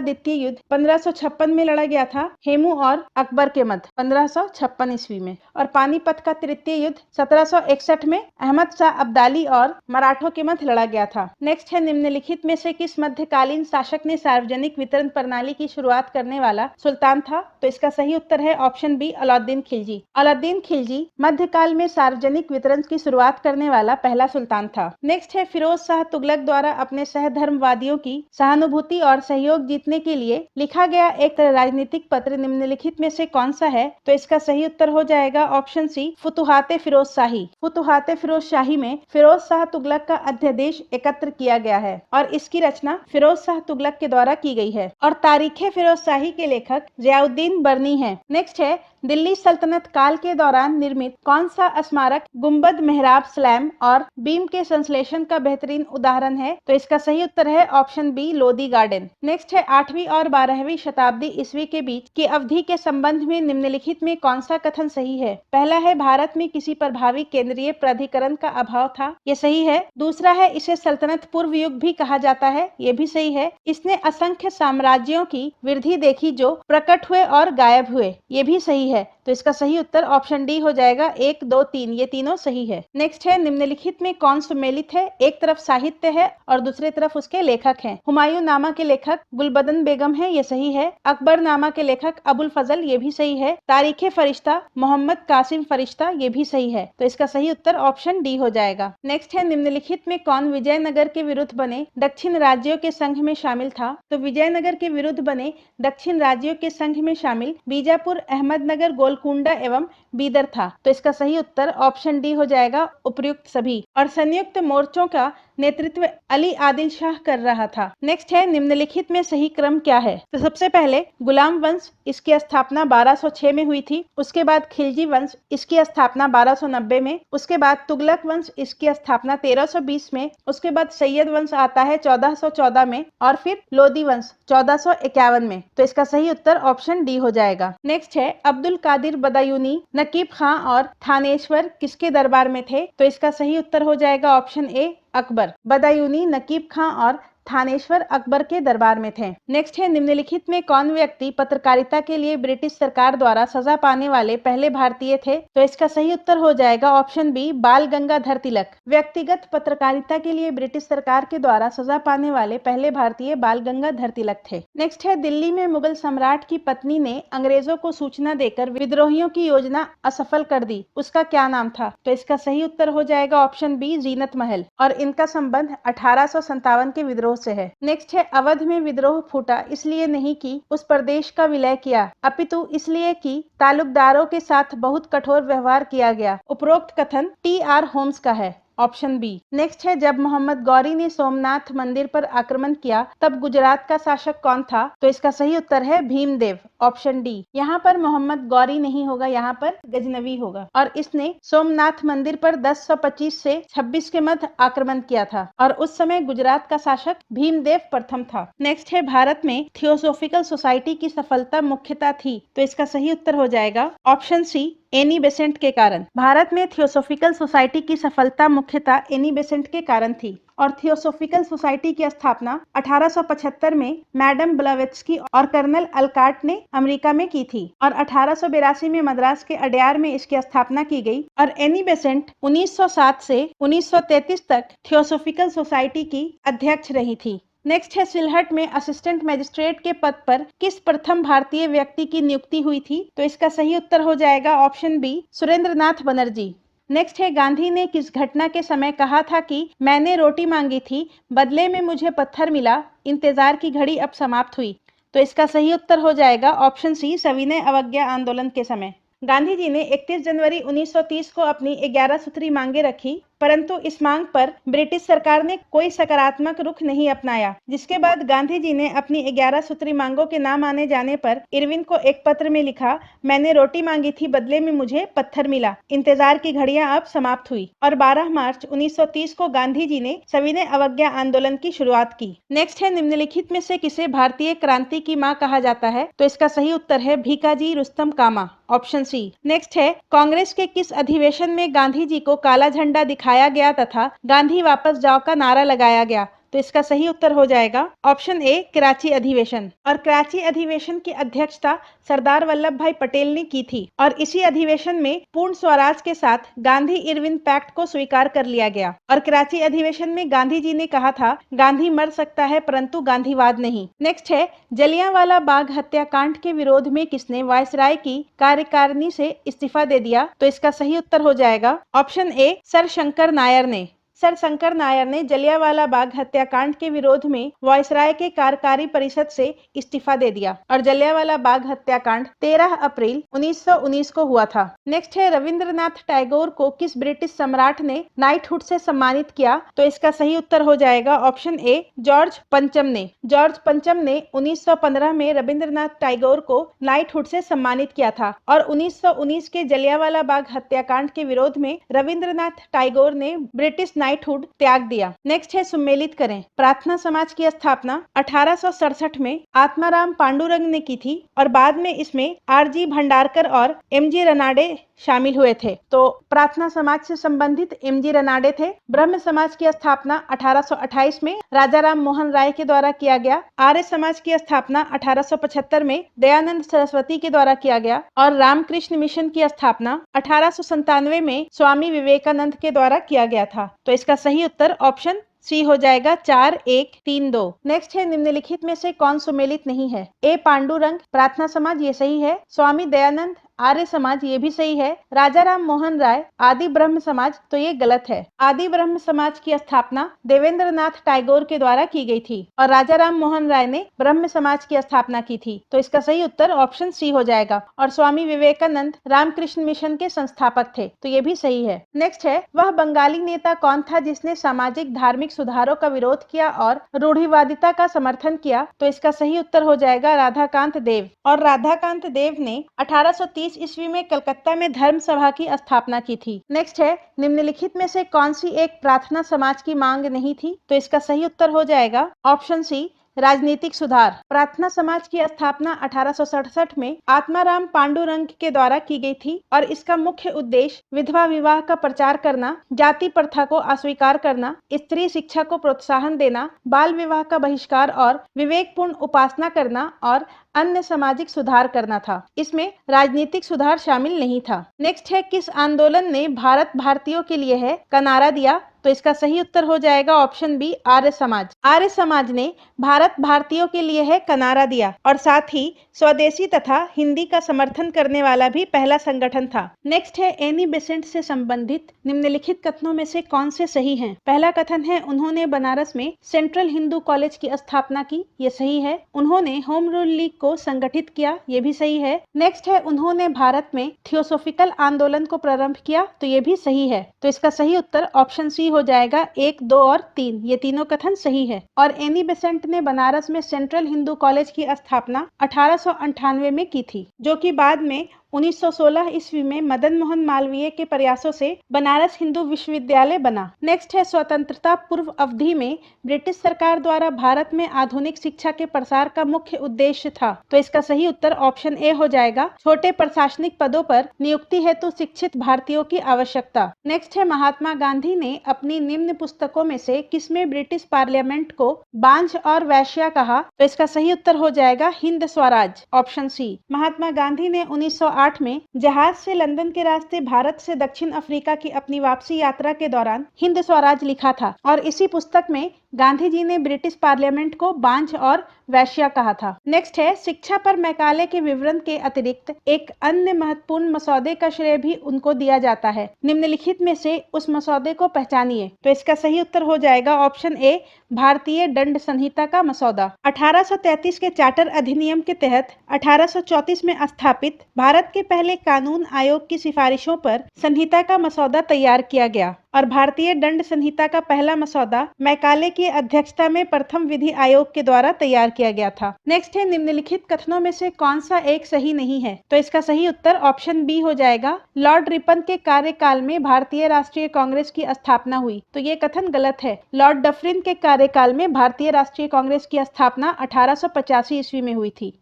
द्वितीय युद्ध 1556 में लड़ा गया था हेमू और अकबर के मध्य 1556 ईस्वी में। और पानीपत का तृतीय युद्ध 1761 में अहमद शाह अब्दाली और मराठों के मध्य लड़ा गया था। नेक्स्ट है निम्नलिखित में से किस मध्यकालीन शासक ने सार्वजनिक वितरण प्रणाली की शुरुआत करने वाला सुल्तान था? तो इसका सही उत्तर है ऑप्शन बी, अलाउद्दीन खिलजी। अलाउद्दीन खिलजी मध्यकाल में सार्वजनिक वितरण की शुरुआत करने वाला पहला सुल्तान था। नेक्स्ट है फिरोज शाह तुगलक द्वारा अपने सहधर्मवादियों की सहानुभूति और सहयोग जीतने के लिए लिखा गया एक राजनीतिक पत्र निम्नलिखित में से कौन सा है? तो इसका सही उत्तर हो जाएगा ऑप्शन सी, फुतुहाते फिरोज शाही। फुतुहाते फिरोज शाही में फिरोज शाह तुगलक का अध्यादेश एकत्र किया गया है और इसकी रचना फिरोज शाह तुगलक के द्वारा की गई है और तारीखे फिरोज शाही के लेखक जियाउद्दीन बर्नी है। नेक्स्ट है दिल्ली सल्तनत काल के दौरान निर्मित कौन सा स्मारक गुंबद, मेहराब, स्लैम और बीम के संश्लेषण का बेहतरीन उदाहरण है? तो इसका सही उत्तर है option B, Lodhi garden. Next है 8वीं और 12वीं शताब्दी ईस्वी के बीच की अवधि के संबंध में निम्नलिखित में कौन सा कथन सही है? पहला है भारत में किसी प्रभावी केंद्रीय प्राधिकरण का अभाव था, ये सही है। दूसरा है इसे सल्तनत पूर्व युग भी कहा जाता है, ये भी सही है। इसने असंख्य साम्राज्यों की वृद्धि देखी जो प्रकट हुए और गायब हुए, ये भी सही है। तो इसका सही उत्तर ऑप्शन डी हो जाएगा। 1, 2, 3 ये तीनों सही है। नेक्स्ट है निम्नलिखित में कौन सुमेलित है? एक तरफ साहित्य है और दूसरी तरफ उसके लेखक हैं। हुमायूं नामा के लेखक गुलबदन बेगम है, ये सही है। अकबर नामा के लेखक अबुल फजल, ये भी सही है। तारीखे फरिश्ता मोहम्मद कासिम फरिश्ता, ये भी सही है। तो इसका सही उत्तर ऑप्शन डी हो जाएगा। नेक्स्ट है निम्नलिखित में कौन विजयनगर के विरुद्ध बने दक्षिण राज्यों के संघ में शामिल था? तो विजयनगर के विरुद्ध बने दक्षिण राज्यों के संघ में शामिल बीजापुर, अहमदनगर, गोलकुंडा एवं बीदर था। तो इसका सही उत्तर ऑप्शन डी हो जाएगा, उपयुक्त सभी। और संयुक्त मोर्चों का नेतृत्व अली आदिल शाह कर रहा था। नेक्स्ट है निम्नलिखित में सही क्रम क्या है? तो सबसे पहले गुलाम वंश, इसकी स्थापना 1206 में हुई थी। उसके बाद खिलजी वंश, इसकी स्थापना 1290 में। उसके बाद तुगलक वंश, इसकी स्थापना 1320 में। उसके बाद सैयद वंश आता है 1414 में और फिर लोदी वंश 1451 में। तो इसका सही उत्तर ऑप्शन डी हो जाएगा। नेक्स्ट है अब्दुल कादिर बदायूनी, नकीब खां और थानेश्वर किसके दरबार में थे? तो इसका सही उत्तर हो जाएगा ऑप्शन ए, अकबर। बदायूनी, नकीब खां और थानेश्वर अकबर के दरबार में थे। नेक्स्ट है निम्नलिखित में कौन व्यक्ति पत्रकारिता के लिए ब्रिटिश सरकार द्वारा सजा पाने वाले पहले भारतीय थे? तो इसका सही उत्तर हो जाएगा ऑप्शन बी, बाल गंगाधर तिलक। व्यक्तिगत पत्रकारिता के लिए ब्रिटिश सरकार के द्वारा सजा पाने वाले पहले भारतीय बाल गंगाधर तिलक थे। नेक्स्ट है दिल्ली में मुगल सम्राट की पत्नी ने अंग्रेजों को सूचना देकर विद्रोहियों की योजना असफल कर दी, उसका क्या नाम था? तो इसका सही उत्तर हो जाएगा ऑप्शन बी, जीनत महल। और इनका संबंध 1857 के विद्रोह से है। नेक्स्ट है अवध में विद्रोह फूटा इसलिए नहीं कि उस प्रदेश का विलय किया, अपितु इसलिए कि तालुकदारों के साथ बहुत कठोर व्यवहार किया गया। उपरोक्त कथन टी.आर. होम्स का है। Option B. नेक्स्ट है, जब मोहम्मद गौरी ने सोमनाथ मंदिर पर आक्रमण किया तब गुजरात का शासक कौन था? तो इसका सही उत्तर है भीमदेव, ऑप्शन डी। यहाँ पर मोहम्मद गौरी नहीं होगा, यहाँ पर गजनवी होगा और इसने सोमनाथ मंदिर पर 1025 से 26 के मध्य आक्रमण किया था और उस समय गुजरात का शासक भीमदेव प्रथम था। नेक्स्ट है, भारत में थियोसोफिकल सोसाइटी की सफलता मुख्यतः थी? तो इसका सही उत्तर हो जाएगा ऑप्शन सी, एनी बेसेंट के कारण। भारत में थियोसोफिकल सोसाइटी की सफलता मुख्यतः एनी बेसेंट के कारण थी और थियोसोफिकल सोसाइटी की स्थापना 1875 में मैडम ब्लावेत्स्की और कर्नल अलकाट ने अमेरिका में की थी और 1882 में मद्रास के अडयार में इसकी स्थापना की गई और एनी बेसेंट 1907 से 1933 तक थियोसोफिकल सोसाइटी की अध्यक्ष रही थी। नेक्स्ट है, सिलहट में असिस्टेंट मैजिस्ट्रेट के पद पर किस प्रथम भारतीय व्यक्ति की नियुक्ति हुई थी? तो इसका सही उत्तर हो जाएगा option B, Surendranath Banerjee. Next है, गांधी ने किस घटना के समय कहा था कि मैंने रोटी मांगी थी, बदले में मुझे पत्थर मिला, इंतजार की घड़ी अब समाप्त हुई? तो इसका सही उत्तर हो जाएगा ऑप्शन सी, सविनय अवज्ञा आंदोलन के समय। गांधी जी ने 31 जनवरी 1930 को अपनी 11 सूत्री मांगे रखी, परंतु इस मांग पर ब्रिटिश सरकार ने कोई सकारात्मक रुख नहीं अपनाया, जिसके बाद गांधी जी ने अपनी 11 सूत्री मांगों के ना माने जाने पर इरविन को एक पत्र में लिखा, मैंने रोटी मांगी थी, बदले में मुझे पत्थर मिला, इंतजार की घड़ियां अब समाप्त हुई और 12 मार्च 1930 को गांधी जी ने सविनय अवज्ञा आंदोलन की शुरुआत की। नेक्स्ट है, निम्नलिखित में से किसे भारतीय क्रांति की मां कहा जाता है? तो इसका सही उत्तर है भीकाजी रुस्तम कामा, ऑप्शन सी। नेक्स्ट है, कांग्रेस के किस अधिवेशन में गांधी जी को काला झंडा दिखाया गया तथा गांधी वापस जाओ का नारा लगाया गया? तो इसका सही उत्तर हो जाएगा ऑप्शन ए, कराची अधिवेशन। और कराची अधिवेशन की अध्यक्षता सरदार वल्लभ भाई पटेल ने की थी और इसी अधिवेशन में पूर्ण स्वराज के साथ गांधी इरविन पैक्ट को स्वीकार कर लिया गया और कराची अधिवेशन में गांधी जी ने कहा था, गांधी मर सकता है परंतु गांधीवाद नहीं। नेक्स्ट है, जलियांवाला बाग हत्याकांड के विरोध में किसने वायसराय की कार्यकारिणी से इस्तीफा दे दिया? तो इसका सही उत्तर हो जाएगा option A, sir Shankar Nair ने। सर शंकर नायर ने जलियांवाला बाग हत्याकांड के विरोध में वायसराय के कार्यकारी परिषद से इस्तीफा दे दिया और जलियांवाला बाग हत्याकांड 13 अप्रैल 1919 को हुआ था। नेक्स्ट है, रविंद्रनाथ टैगोर को किस ब्रिटिश सम्राट ने नाइटहुड से सम्मानित किया? तो इसका सही उत्तर हो जाएगा ऑप्शन ए, जॉर्ज पंचम ने। जॉर्ज पंचम ने 1915 में रविंद्रनाथ टैगोर को नाइटहुड से सम्मानित किया था और 1919 के जलियांवाला बाग हत्याकांड के विरोध में रविंद्रनाथ टैगोर ने ब्रिटिश नाइटहुड त्याग दिया। नेक्स्ट है, सुमेलित करें। प्रार्थना समाज की स्थापना 1867 में आत्माराम पांडुरंग ने की थी और बाद में इसमें आर.जी. भंडारकर और एम.जी. रनाडे शामिल हुए थे। तो प्रार्थना समाज से संबंधित एम.जी. रनाडे थे। ब्रह्म समाज की स्थापना 1828 में राजाराम मोहन राय के द्वारा किया गया। आर्य समाज की स्थापना 1875 में दयानंद सरस्वती के द्वारा किया गया और रामकृष्ण मिशन की स्थापना 1897 में स्वामी विवेकानंद के द्वारा किया गया था। तो इसका सही उत्तर ऑप्शन सी हो जाएगा 4132। नेक्स्ट है, निम्नलिखित में से कौन सुमेलित नहीं है? ए, पांडुरंग प्रार्थना समाज, ये सही है। स्वामी दयानंद आर्य समाज, ये भी सही है। राजाराम मोहन राय आदि ब्रह्म समाज, तो ये गलत है। आदि ब्रह्म समाज की स्थापना देवेंद्रनाथ टैगोर के द्वारा की गई थी और राजाराम मोहन राय ने ब्रह्म समाज की स्थापना की थी। तो इसका सही उत्तर ऑप्शन सी हो जाएगा और स्वामी विवेकानंद रामकृष्ण मिशन के संस्थापक थे, तो ये भी सही है। नेक्स्ट है, वह बंगाली नेता कौन था जिसने सामाजिक धार्मिक सुधारों का विरोध किया और रूढ़िवादिता का समर्थन किया? तो इसका सही उत्तर हो जाएगा राधाकांत देव। और राधाकांत देव ने 1830 ईस्वी में कलकत्ता में धर्म सभा की स्थापना की थी। नेक्स्ट है, निम्नलिखित में से कौन सी एक प्रार्थना समाज की मांग नहीं थी? तो इसका सही उत्तर हो जाएगा ऑप्शन सी, राजनीतिक सुधार। प्रार्थना समाज की स्थापना 1867 में आत्माराम पांडुरंग के द्वारा की गई थी और इसका मुख्य उद्देश्य विधवा विवाह का प्रचार करना, जाति प्रथा को अस्वीकार करना, स्त्री शिक्षा को प्रोत्साहन देना, बाल विवाह का बहिष्कार और विवेकपूर्ण उपासना करना और अन्य सामाजिक सुधार करना था। इसमें राजनीतिक सुधार शामिल नहीं था। नेक्स्ट है, किस आंदोलन ने भारत भारतीयों के लिए है का नारा दिया? तो इसका सही उत्तर हो जाएगा ऑप्शन बी, आर्य समाज। आर्य समाज ने भारत भारतीयों के लिए है का नारा दिया और साथ ही स्वदेशी तथा हिंदी का समर्थन करने वाला भी पहला संगठन था। नेक्स्ट है, एनी बेसेंट से संबंधित निम्नलिखित कथनों में से कौन से सही हैं? पहला कथन है, उन्होंने बनारस में सेंट्रल हिंदू कॉलेज की स्थापना की, ये सही है। उन्होंने होम रूल लीग को संगठित किया, ये भी सही है। नेक्स्ट है उन्होंने भारत में थियोसॉफिकल आंदोलन को प्रारंभ किया, तो ये भी सही है। तो इसका सही उत्तर ऑप्शन सी हो जाएगा, 1, 2 और 3, ये तीनों कथन सही है। और एनी बेसेंट ने बनारस में सेंट्रल हिंदू कॉलेज की स्थापना 1898 में की थी, जो कि बाद में 1916 ईस्वी में मदन मोहन मालवीय के प्रयासों से बनारस हिंदू विश्वविद्यालय बना। नेक्स्ट है स्वतंत्रता पूर्व अवधि में ब्रिटिश सरकार द्वारा भारत में आधुनिक शिक्षा के प्रसार का मुख्य उद्देश्य था। तो इसका सही उत्तर ऑप्शन ए हो जाएगा, छोटे प्रशासनिक पदों पर नियुक्ति हेतु शिक्षित भारतीयों की आवश्यकता। नेक्स्ट है महात्मा गांधी ने अपनी निम्न पुस्तकों में से किसमें ब्रिटिश पार्लियामेंट को बांझ और वैश्या कहा? तो इसका सही उत्तर हो जाएगा हिंद स्वराज, ऑप्शन सी। महात्मा गांधी ने 1908 में जहाज से लंदन के रास्ते भारत से दक्षिण अफ्रीका की अपनी वापसी यात्रा के दौरान हिंद स्वराज लिखा था और इसी पुस्तक में गांधी जी ने ब्रिटिश पार्लियामेंट को बांझ और वैश्या कहा था। नेक्स्ट है शिक्षा पर मैकाले के विवरण के अतिरिक्त एक अन्य महत्वपूर्ण मसौदे का श्रेय भी उनको दिया जाता है। निम्नलिखित में से उस मसौदे को पहचानिए। तो इसका सही उत्तर हो जाएगा ऑप्शन ए, भारतीय दंड संहिता का मसौदा। 1833 के चार्टर अधिनियम के तहत 1834 में स्थापित भारत के पहले कानून आयोग की सिफारिशों पर संहिता का मसौदा तैयार किया गया और भारतीय दंड संहिता का पहला मसौदा मैकाले की अध्यक्षता में प्रथम विधि आयोग के द्वारा तैयार किया गया था। नेक्स्ट है निम्नलिखित कथनों में से कौन सा एक सही नहीं है? तो इसका सही उत्तर ऑप्शन बी हो जाएगा, लॉर्ड रिपन के कार्यकाल में भारतीय राष्ट्रीय कांग्रेस की स्थापना हुई। तो ये कथन गलत है। लॉर्ड डफरिन के कार्यकाल में भारतीय राष्ट्रीय कांग्रेस की स्थापना 1885 ईस्वी में हुई थी।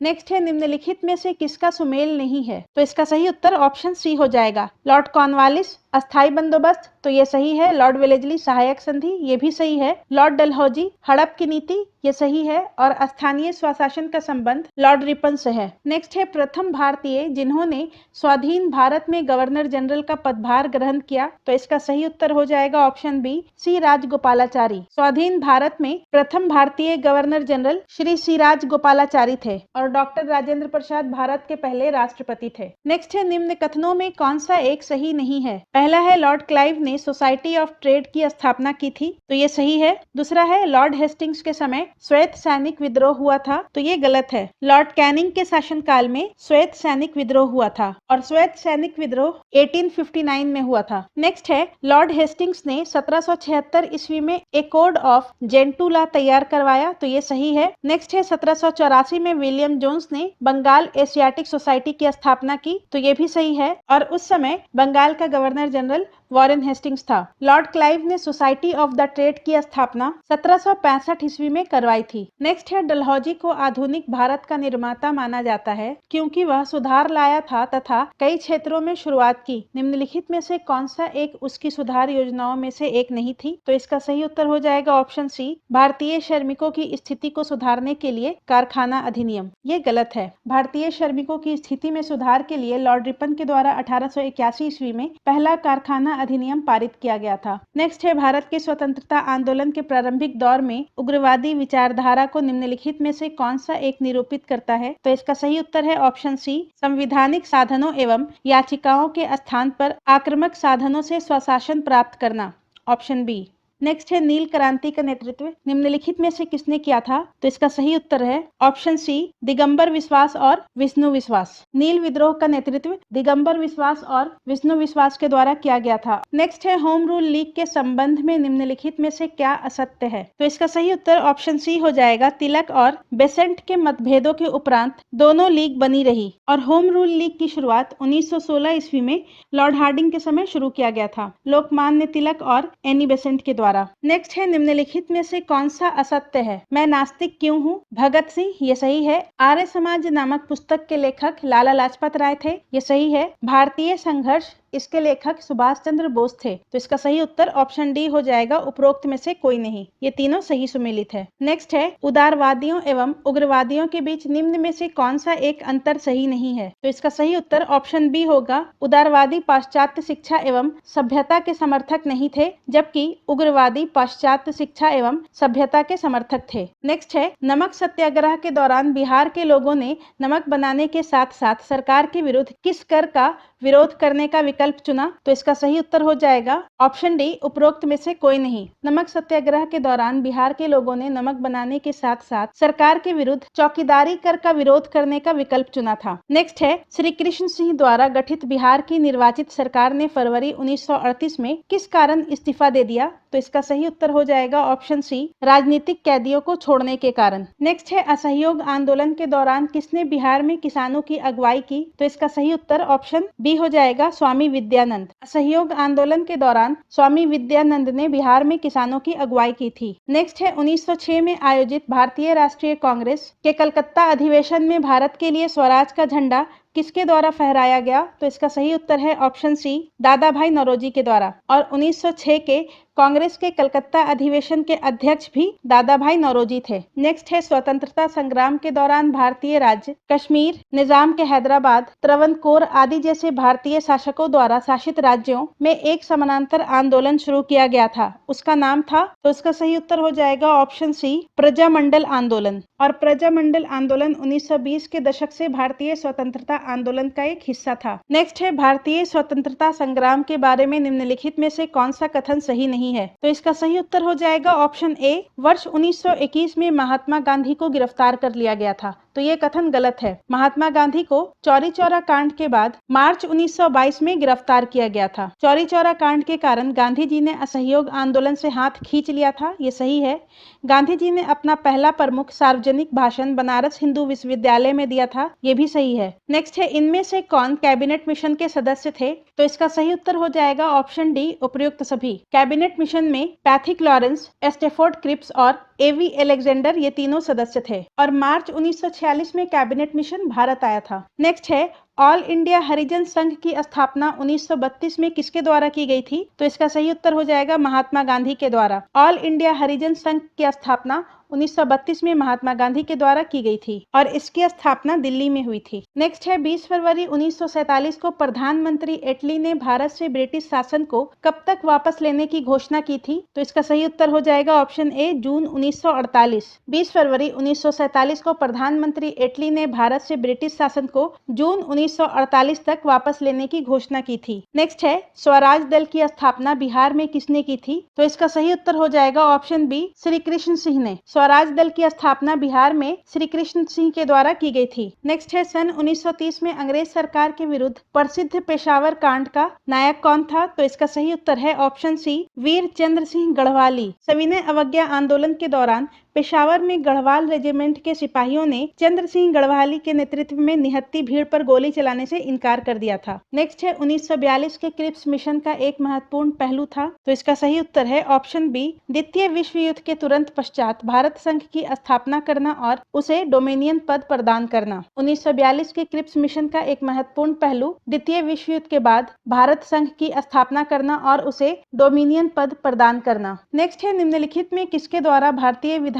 नेक्स्ट है निम्नलिखित में से किसका सुमेल नहीं है? तो इसका सही उत्तर ऑप्शन सी हो जाएगा, लॉर्ड कॉर्नवालिस अस्थाई बंदोबस्त, तो ये सही है। लॉर्ड वेलेस्ली सहायक संधि, ये भी सही है। लॉर्ड डलहौजी हड़प की नीति, ये सही है। और स्थानीय स्वशासन का संबंध लॉर्ड रिपन से है। नेक्स्ट है प्रथम भारतीय जिन्होंने स्वाधीन भारत में गवर्नर जनरल का पदभार ग्रहण किया। तो इसका सही उत्तर हो जाएगा ऑप्शन बी, सी राजगोपालाचारी। स्वाधीन भारत में प्रथम भारतीय गवर्नर जनरल श्री सी राजगोपालाचारी थे और डॉक्टर राजेंद्र प्रसाद भारत के पहले राष्ट्रपति थे। नेक्स्ट है निम्न कथनों में कौन सा एक सही नहीं है? पहला है लॉर्ड क्लाइव ने सोसाइटी ऑफ ट्रेड की स्थापना की थी, तो ये सही है। दूसरा है लॉर्ड हेस्टिंग्स के समय श्वेत सैनिक विद्रोह हुआ था, तो ये गलत है। लॉर्ड कैनिंग के शासनकाल में श्वेत सैनिक विद्रोह हुआ था और श्वेत सैनिक विद्रोह 1859 में हुआ था। नेक्स्ट है लॉर्ड हेस्टिंग्स ने 1776 ईस्वी में ए कोड ऑफ जेंटू लॉ तैयार करवाया, तो ये सही है। नेक्स्ट है 1784 में विलियम जोन्स ने बंगाल एशियाटिक सोसाइटी की स्थापना की, तो ये भी सही है। और उस समय बंगाल का गवर्नर जनरल वॉरेन हेस्टिंग्स था। लॉर्ड क्लाइव ने सोसाइटी ऑफ द ट्रेड की स्थापना 1765 ईस्वी में करवाई थी। नेक्स्ट है डलहौजी को आधुनिक भारत का निर्माता माना जाता है क्योंकि वह सुधार लाया था तथा कई क्षेत्रों में शुरुआत की। निम्नलिखित में से कौन सा एक उसकी सुधार योजनाओं में से एक नहीं थी? तो इसका सही उत्तर हो जाएगा ऑप्शन सी, भारतीय श्रमिकों की स्थिति को सुधारने के लिए कारखाना अधिनियम। ये गलत है। भारतीय श्रमिकों की स्थिति में सुधार के लिए लॉर्ड रिपन के द्वारा 1881 ईस्वी में पहला कारखाना अधिनियम पारित किया गया था। नेक्स्ट है भारत के स्वतंत्रता आंदोलन के प्रारंभिक दौर में उग्रवादी विचारधारा को निम्नलिखित में से कौन सा एक निरूपित करता है? तो इसका सही उत्तर है ऑप्शन सी, संविधानिक साधनों एवं याचिकाओं के स्थान पर आक्रामक साधनों से स्वशासन प्राप्त करना, ऑप्शन बी। नेक्स्ट है नील क्रांति का नेतृत्व निम्नलिखित में से किसने किया था? तो इसका सही उत्तर है ऑप्शन सी, दिगंबर विश्वास और विष्णु विश्वास। नील विद्रोह का नेतृत्व दिगंबर विश्वास और विष्णु विश्वास के द्वारा किया गया था। नेक्स्ट है होम रूल लीग के संबंध में निम्नलिखित में से क्या असत्य है? तो इसका सही उत्तर ऑप्शन सी हो जाएगा, तिलक और बेसेंट के मतभेदों के उपरांत दोनों लीग बनी रही और होम रूल लीग की शुरुआत 1916 ईस्वी में लॉर्ड हार्डिंग के समय शुरू किया गया था, लोकमान्य तिलक और एनी बेसेंट के द्वारा। नेक्स्ट है निम्नलिखित में से कौन सा असत्य है? मैं नास्तिक क्यों हूँ? भगत सिंह, ये सही है। आर्य समाज नामक पुस्तक के लेखक लाला लाजपत राय थे, ये सही है। भारतीय संघर्ष, इसके लेखक सुभाष चंद्र बोस थे, तो इसका सही उत्तर ऑप्शन डी हो जाएगा, उपरोक्त में से कोई नहीं। ये तीनों सही सुमेलित है। नेक्स्ट है उदारवादियों एवं उग्रवादियों के बीच निम्न में से कौन सा एक अंतर सही नहीं है? तो इसका सही उत्तर ऑप्शन बी होगा, उदारवादी पाश्चात्य शिक्षा एवं सभ्यता के समर्थक नहीं थे जबकि उग्रवादी पाश्चात्य शिक्षा एवं सभ्यता के समर्थक थे। नेक्स्ट है नमक सत्याग्रह के दौरान बिहार के लोगों ने नमक बनाने के साथ साथ सरकार के विरुद्ध किस कर का विरोध करने का विकल्प चुना, तो इसका सही उत्तर हो जाएगा ऑप्शन डी, उपरोक्त में से कोई नहीं। नमक सत्याग्रह के दौरान बिहार के लोगों ने नमक बनाने के साथ साथ सरकार के विरुद्ध चौकीदारी कर का विरोध करने का विकल्प चुना था। नेक्स्ट है, श्री कृष्ण सिंह द्वारा गठित बिहार की निर्वाचित सरकार ने फरवरी 1938 में किस कारण इस्तीफा दे दिया, तो इसका सही उत्तर हो जाएगा ऑप्शन सी, राजनीतिक कैदियों को छोड़ने के कारण। नेक्स्ट है, असहयोग आंदोलन के दौरान किसने बिहार में किसानों की अगुवाई की, तो इसका सही उत्तर ऑप्शन बी हो जाएगा, स्वामी विद्यानंद। असहयोग आंदोलन के दौरान स्वामी विद्यानंद ने बिहार में किसानों की अगुवाई की थी। नेक्स्ट है, 1906 में आयोजित भारतीय राष्ट्रीय कांग्रेस के कलकत्ता अधिवेशन में भारत के लिए स्वराज का झंडा किसके द्वारा फहराया गया, तो इसका सही उत्तर है ऑप्शन सी, दादा भाई नौरोजी के द्वारा। और 1906 के कांग्रेस के कलकत्ता अधिवेशन के अध्यक्ष भी दादा भाई नौरोजी थे। नेक्स्ट है, स्वतंत्रता संग्राम के दौरान भारतीय राज्य कश्मीर, निजाम के हैदराबाद, त्रवणकोर आदि जैसे भारतीय शासकों द्वारा शासित राज्यों में एक समानांतर आंदोलन शुरू किया गया था, उसका नाम था, तो इसका सही उत्तर हो जाएगा ऑप्शन सी, प्रजामंडल आंदोलन। और प्रजामंडल आंदोलन 1920 के दशक से भारतीय स्वतंत्रता आंदोलन का एक हिस्सा था। नेक्स्ट है, भारतीय स्वतंत्रता संग्राम के बारे में निम्नलिखित में से कौन सा कथन सही नहीं है, तो इसका सही उत्तर हो जाएगा ऑप्शन ए, वर्ष 1921 में महात्मा गांधी को गिरफ्तार कर लिया गया था, तो ये कथन गलत है। महात्मा गांधी को चौरी चौरा कांड के बाद मार्च 1922 में गिरफ्तार किया गया था। चौरी चौरा कांड के कारण गांधी जी ने असहयोग आंदोलन से हाथ खींच लिया था, ये सही है। गांधी जी ने अपना पहला प्रमुख सार्वजनिक भाषण बनारस हिंदू विश्वविद्यालय में दिया था, ये भी सही है। नेक्स्ट है, इनमें से कौन कैबिनेट मिशन के सदस्य थे, तो इसका सही उत्तर हो जाएगा ऑप्शन डी, उपयुक्त सभी। कैबिनेट मिशन में पैथिक लॉरेंस, स्टेफोर्ड क्रिप्स और एवी एलेक्जेंडर, ये तीनों सदस्य थे। और मार्च 1946 में कैबिनेट मिशन भारत आया था। नेक्स्ट है, ऑल इंडिया हरिजन संघ की स्थापना 1932 में किसके द्वारा की गई थी, तो इसका सही उत्तर हो जाएगा महात्मा गांधी के द्वारा। ऑल इंडिया हरिजन संघ की स्थापना 1932 में महात्मा गांधी के द्वारा की गई थी और इसकी स्थापना दिल्ली में हुई थी। नेक्स्ट है, 20 फरवरी 1947 को प्रधानमंत्री एटली ने भारत से ब्रिटिश शासन को कब तक वापस लेने की घोषणा की थी, तो इसका सही उत्तर हो जाएगा ऑप्शन ए, जून 1948। 20 फरवरी 1947 को प्रधानमंत्री एटली ने भारत से ब्रिटिश शासन को जून 1948 तक वापस लेने की घोषणा की थी। नेक्स्ट है, स्वराज दल की स्थापना बिहार में किसने की थी, तो इसका सही उत्तर हो जाएगा ऑप्शन बी, श्री कृष्ण सिंह ने। स्वराज दल की स्थापना बिहार में श्री कृष्ण सिंह के द्वारा की गई थी। नेक्स्ट है, सन 1930 में अंग्रेज सरकार के विरुद्ध प्रसिद्ध पेशावर कांड का नायक कौन था, तो इसका सही उत्तर है ऑप्शन सी, वीर चंद्र सिंह गढ़वाली। सविनय अवज्ञा आंदोलन के दौरान पेशावर में गढ़वाल रेजिमेंट के सिपाहियों ने चंद्र सिंह गढ़वाली के नेतृत्व में निहत्ती भीड़ पर गोली चलाने से इनकार कर दिया था। नेक्स्ट है, 1942 के क्रिप्स मिशन का एक महत्वपूर्ण पहलू था, तो इसका सही उत्तर है ऑप्शन बी, द्वितीय विश्व युद्ध के तुरंत पश्चात भारत संघ की स्थापना करना और उसे डोमिनियन पद प्रदान करना। 1942 के क्रिप्स मिशन का एक महत्वपूर्ण पहलू द्वितीय विश्व युद्ध के बाद भारत संघ की स्थापना करना और उसे डोमिनियन पद प्रदान करना। नेक्स्ट है, निम्नलिखित में किसके द्वारा भारतीय विधायिका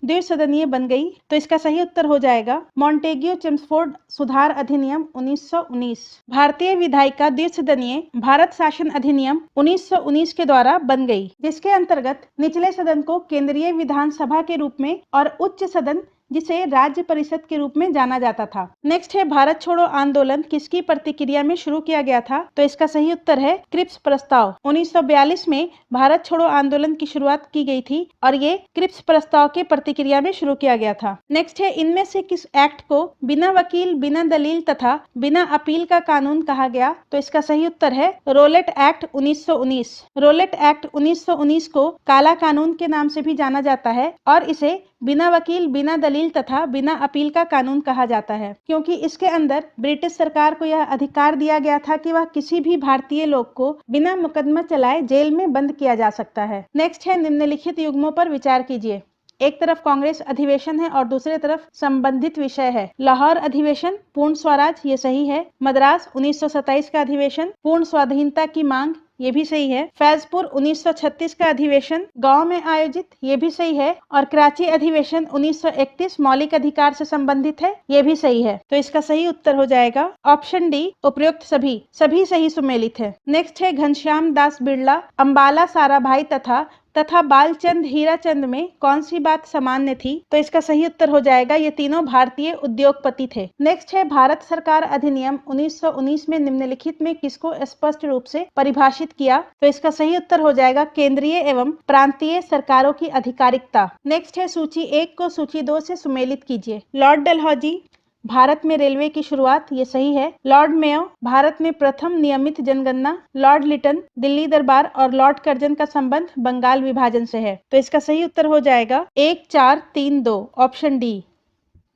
द्विसदनीय बन गई, तो इसका सही उत्तर हो जाएगा मॉन्टेग्यू चेम्सफोर्ड सुधार अधिनियम 1919। भारतीय विधायिका द्विसदनीय भारत शासन अधिनियम 1919 के द्वारा बन गई, जिसके अंतर्गत निचले सदन को केंद्रीय विधानसभा के रूप में और उच्च सदन जिसे राज्य परिषद के रूप में जाना जाता था। नेक्स्ट है, भारत छोड़ो आंदोलन किसकी प्रतिक्रिया में शुरू किया गया था, तो इसका सही उत्तर है क्रिप्स प्रस्ताव। 1942 में भारत छोड़ो आंदोलन की शुरुआत की गई थी और ये क्रिप्स प्रस्ताव के प्रतिक्रिया में शुरू किया गया था। नेक्स्ट है, इनमें से किस एक्ट को बिना वकील, बिना दलील तथा बिना अपील का कानून कहा गया, तो इसका सही उत्तर है रोलेट एक्ट 1919। रोलेट एक्ट 1919 को काला कानून के नाम से भी जाना जाता है और इसे बिना वकील, बिना दलील तथा बिना अपील का कानून कहा जाता है, क्योंकि इसके अंदर ब्रिटिश सरकार को यह अधिकार दिया गया था कि वह किसी भी भारतीय लोग को बिना मुकदमा चलाए जेल में बंद किया जा सकता है। नेक्स्ट है, निम्नलिखित युग्मों पर विचार कीजिए। एक तरफ कांग्रेस अधिवेशन है और दूसरी तरफ संबंधित विषय है। लाहौर अधिवेशन, पूर्ण स्वराज, ये सही है। मद्रास 1927 का अधिवेशन, पूर्ण स्वाधीनता की मांग, ये भी सही है। फैजपुर 1936 का अधिवेशन, गांव में आयोजित, ये भी सही है। और कराची अधिवेशन 1931 मौलिक अधिकार से संबंधित है, ये भी सही है। तो इसका सही उत्तर हो जाएगा ऑप्शन डी, उपयुक्त सभी। सभी सही सुमेलित है। नेक्स्ट है, घनश्याम दास बिरला, अंबाला साराभाई तथा तथा बालचंद हीराचंद में कौन सी बात सामान्य थी? तो इसका सही उत्तर हो जाएगा ये तीनों भारतीय उद्योगपति थे। नेक्स्ट है भारत सरकार अधिनियम 1919 में निम्नलिखित में किसको स्पष्ट रूप से परिभाषित किया? तो इसका सही उत्तर हो जाएगा केंद्रीय एवं प्रांतीय सरकारों की आधिकारिकता। नेक्स्ट है सूची 1 को सूची 2 से सुमेलित कीजिए। लॉर्ड डलहौजी, भारत में रेलवे की शुरुआत, ये सही है। लॉर्ड मेयो, भारत में प्रथम नियमित जनगणना। लॉर्ड लिटन, दिल्ली दरबार और लॉर्ड कर्जन का संबंध बंगाल विभाजन से है। तो इसका सही उत्तर हो जाएगा 1 4 3 2 ऑप्शन डी।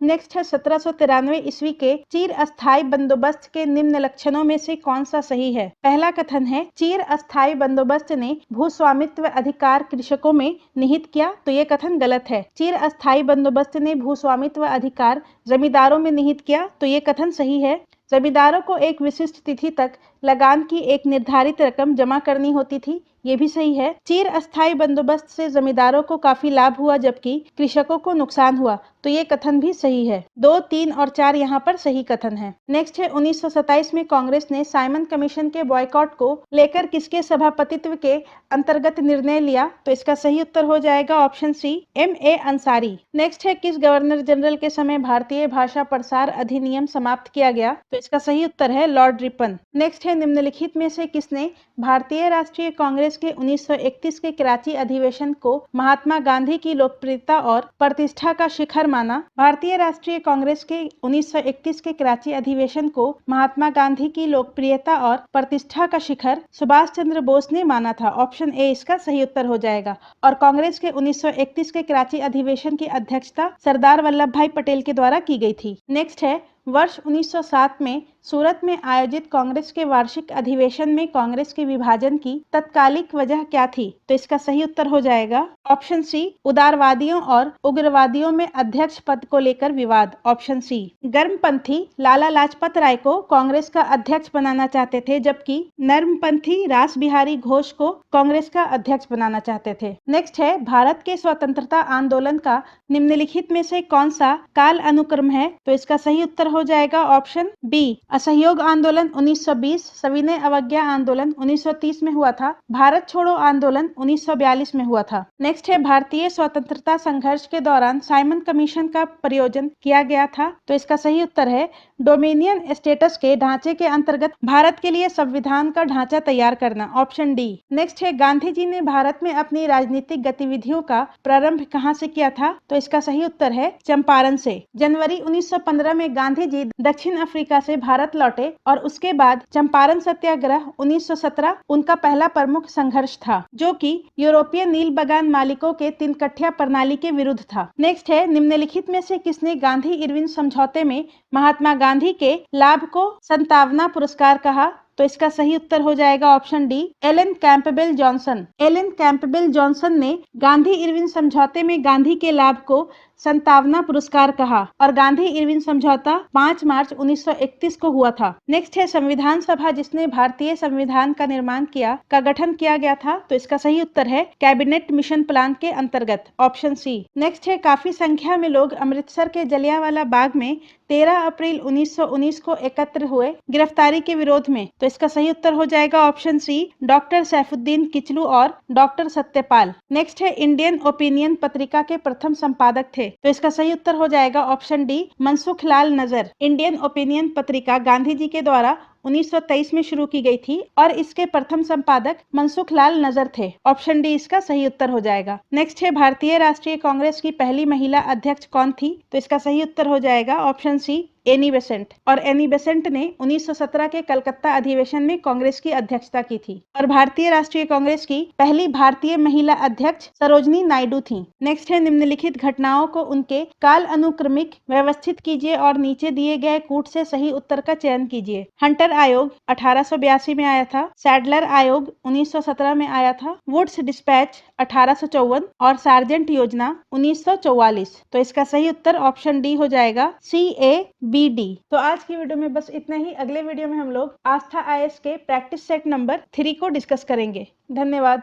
नेक्स्ट है 1793 ईस्वी के चीर अस्थायी बंदोबस्त के निम्न लक्षणों में से कौन सा सही है? पहला कथन है चीर अस्थायी बंदोबस्त ने भूस्वामित्व अधिकार कृषकों में निहित किया, तो ये कथन गलत है। चीर अस्थायी बंदोबस्त ने भूस्वामित्व अधिकार जमींदारों में निहित किया, तो ये कथन सही है। जमींदारों को एक विशिष्ट तिथि तक लगान की एक निर्धारित रकम जमा करनी होती थी, ये भी सही है। चीर अस्थायी बंदोबस्त से जमींदारों को काफी लाभ हुआ जबकि कृषकों को नुकसान हुआ, तो ये कथन भी सही है। 2, 3 और 4 यहाँ पर सही कथन है। नेक्स्ट है 1927 में कांग्रेस ने साइमन कमीशन के बॉयकॉट को लेकर किसके सभापतित्व के अंतर्गत निर्णय लिया? तो इसका सही उत्तर हो जाएगा ऑप्शन सी, M.A. अंसारी। नेक्स्ट है किस गवर्नर जनरल के समय भारतीय भाषा प्रसार अधिनियम समाप्त किया गया? तो इसका सही उत्तर है लॉर्ड रिपन। नेक्स्ट है निम्नलिखित में से किसने भारतीय राष्ट्रीय कांग्रेस के 1931 के कराची अधिवेशन को महात्मा गांधी की लोकप्रियता और प्रतिष्ठा का शिखर माना? भारतीय राष्ट्रीय कांग्रेस के 1931 के कराची अधिवेशन को महात्मा गांधी की लोकप्रियता और प्रतिष्ठा का शिखर सुभाष चंद्र बोस ने माना था। ऑप्शन ए इसका सही उत्तर हो जाएगा। और कांग्रेस के 1931 के कराची अधिवेशन की अध्यक्षता सरदार वल्लभ भाई पटेल के द्वारा की गई थी। नेक्स्ट है वर्ष 1907 में सूरत में आयोजित कांग्रेस के वार्षिक अधिवेशन में कांग्रेस के विभाजन की तत्कालिक वजह क्या थी? तो इसका सही उत्तर हो जाएगा ऑप्शन सी, उदारवादियों और उग्रवादियों में अध्यक्ष पद को लेकर विवाद। Option C. गर्मपंथी लाला लाजपत राय को कांग्रेस का अध्यक्ष बनाना चाहते थे जबकि नर्मपंथी रास बिहारी घोष को कांग्रेस का अध्यक्ष बनाना चाहते थे। नेक्स्ट है भारत के स्वतंत्रता आंदोलन का निम्नलिखित में से कौन सा काल अनुक्रम है? तो इसका सही उत्तर हो जाएगा ऑप्शन बी, असहयोग आंदोलन 1920, सविनय अवज्ञा आंदोलन 1930 में हुआ था, भारत छोड़ो आंदोलन 1942 में हुआ था। नेक्स्ट है भारतीय स्वतंत्रता संघर्ष के दौरान साइमन कमीशन का प्रयोजन किया गया था, तो इसका सही उत्तर है डोमिनियन स्टेटस के ढांचे के अंतर्गत भारत के लिए संविधान का ढांचा तैयार करना। Option D. नेक्स्ट है गांधी जी ने भारत में अपनी राजनीतिक गतिविधियों का प्रारंभ कहां से किया था? तो इसका सही उत्तर है चंपारण से। जनवरी 1915 में गांधी जी दक्षिण अफ्रीका से भारत लौटे और उसके बाद चंपारण सत्याग्रह 1917 उनका पहला प्रमुख संघर्ष था जो कि यूरोपीय नील बगान मालिकों के तिनकठिया प्रणाली के विरुद्ध था। नेक्स्ट है निम्नलिखित में से किसने गांधी इरविन समझौते में महात्मा गांधी के लाभ को संतावना पुरस्कार कहा? तो इसका सही उत्तर हो जाएगा option D, Alan Campbell Johnson. Alan Campbell Johnson ने गांधी इरविन समझौते में गांधी के लाभ को संतावना पुरस्कार कहा और गांधी इरविन समझौता 5 मार्च 1931 को हुआ था। नेक्स्ट है संविधान सभा जिसने भारतीय संविधान का निर्माण किया का गठन किया गया था, तो इसका सही उत्तर है कैबिनेट मिशन प्लान के अंतर्गत। Option C. नेक्स्ट है काफी संख्या में लोग अमृतसर के जलियांवाला बाग में 13 अप्रैल 1919 को एकत्र हुए गिरफ्तारी के विरोध में, तो इसका सही उत्तर हो जाएगा option C, doctor Saifuddin Kitchlew और डॉक्टर सत्यपाल। नेक्स्ट है इंडियन ओपिनियन पत्रिका के प्रथम संपादक थे, तो इसका सही उत्तर हो जाएगा ऑप्शन डी, मनसुख लाल नजर। इंडियन ओपिनियन पत्रिका गांधी जी के द्वारा 1923 में शुरू की गई थी और इसके प्रथम संपादक मनसुख लाल नजर थे। ऑप्शन डी इसका सही उत्तर हो जाएगा। नेक्स्ट है भारतीय राष्ट्रीय कांग्रेस की पहली महिला अध्यक्ष कौन थी? तो इसका सही उत्तर हो जाएगा ऑप्शन सी, एनी बेसेंट। और एनी बेसेंट ने 1917 के कलकत्ता अधिवेशन में कांग्रेस की अध्यक्षता की थी। और भारतीय राष्ट्रीय कांग्रेस की पहली भारतीय महिला अध्यक्ष सरोजनी नायडू थी। नेक्स्ट है निम्नलिखित घटनाओं को उनके काल अनुक्रमिक व्यवस्थित कीजिए और नीचे दिए गए कूट से सही उत्तर का चयन कीजिए। हंटर आयोग 1882 में आया था, सैडलर आयोग 1917 में आया था, वुड्स डिस्पैच 1854 और सार्जेंट योजना 1944। तो इसका सही उत्तर ऑप्शन डी हो जाएगा, CABD। तो आज की वीडियो में बस इतना ही। अगले वीडियो में हम लोग आस्था IAS के प्रैक्टिस सेट नंबर 3 को डिस्कस करेंगे। धन्यवाद।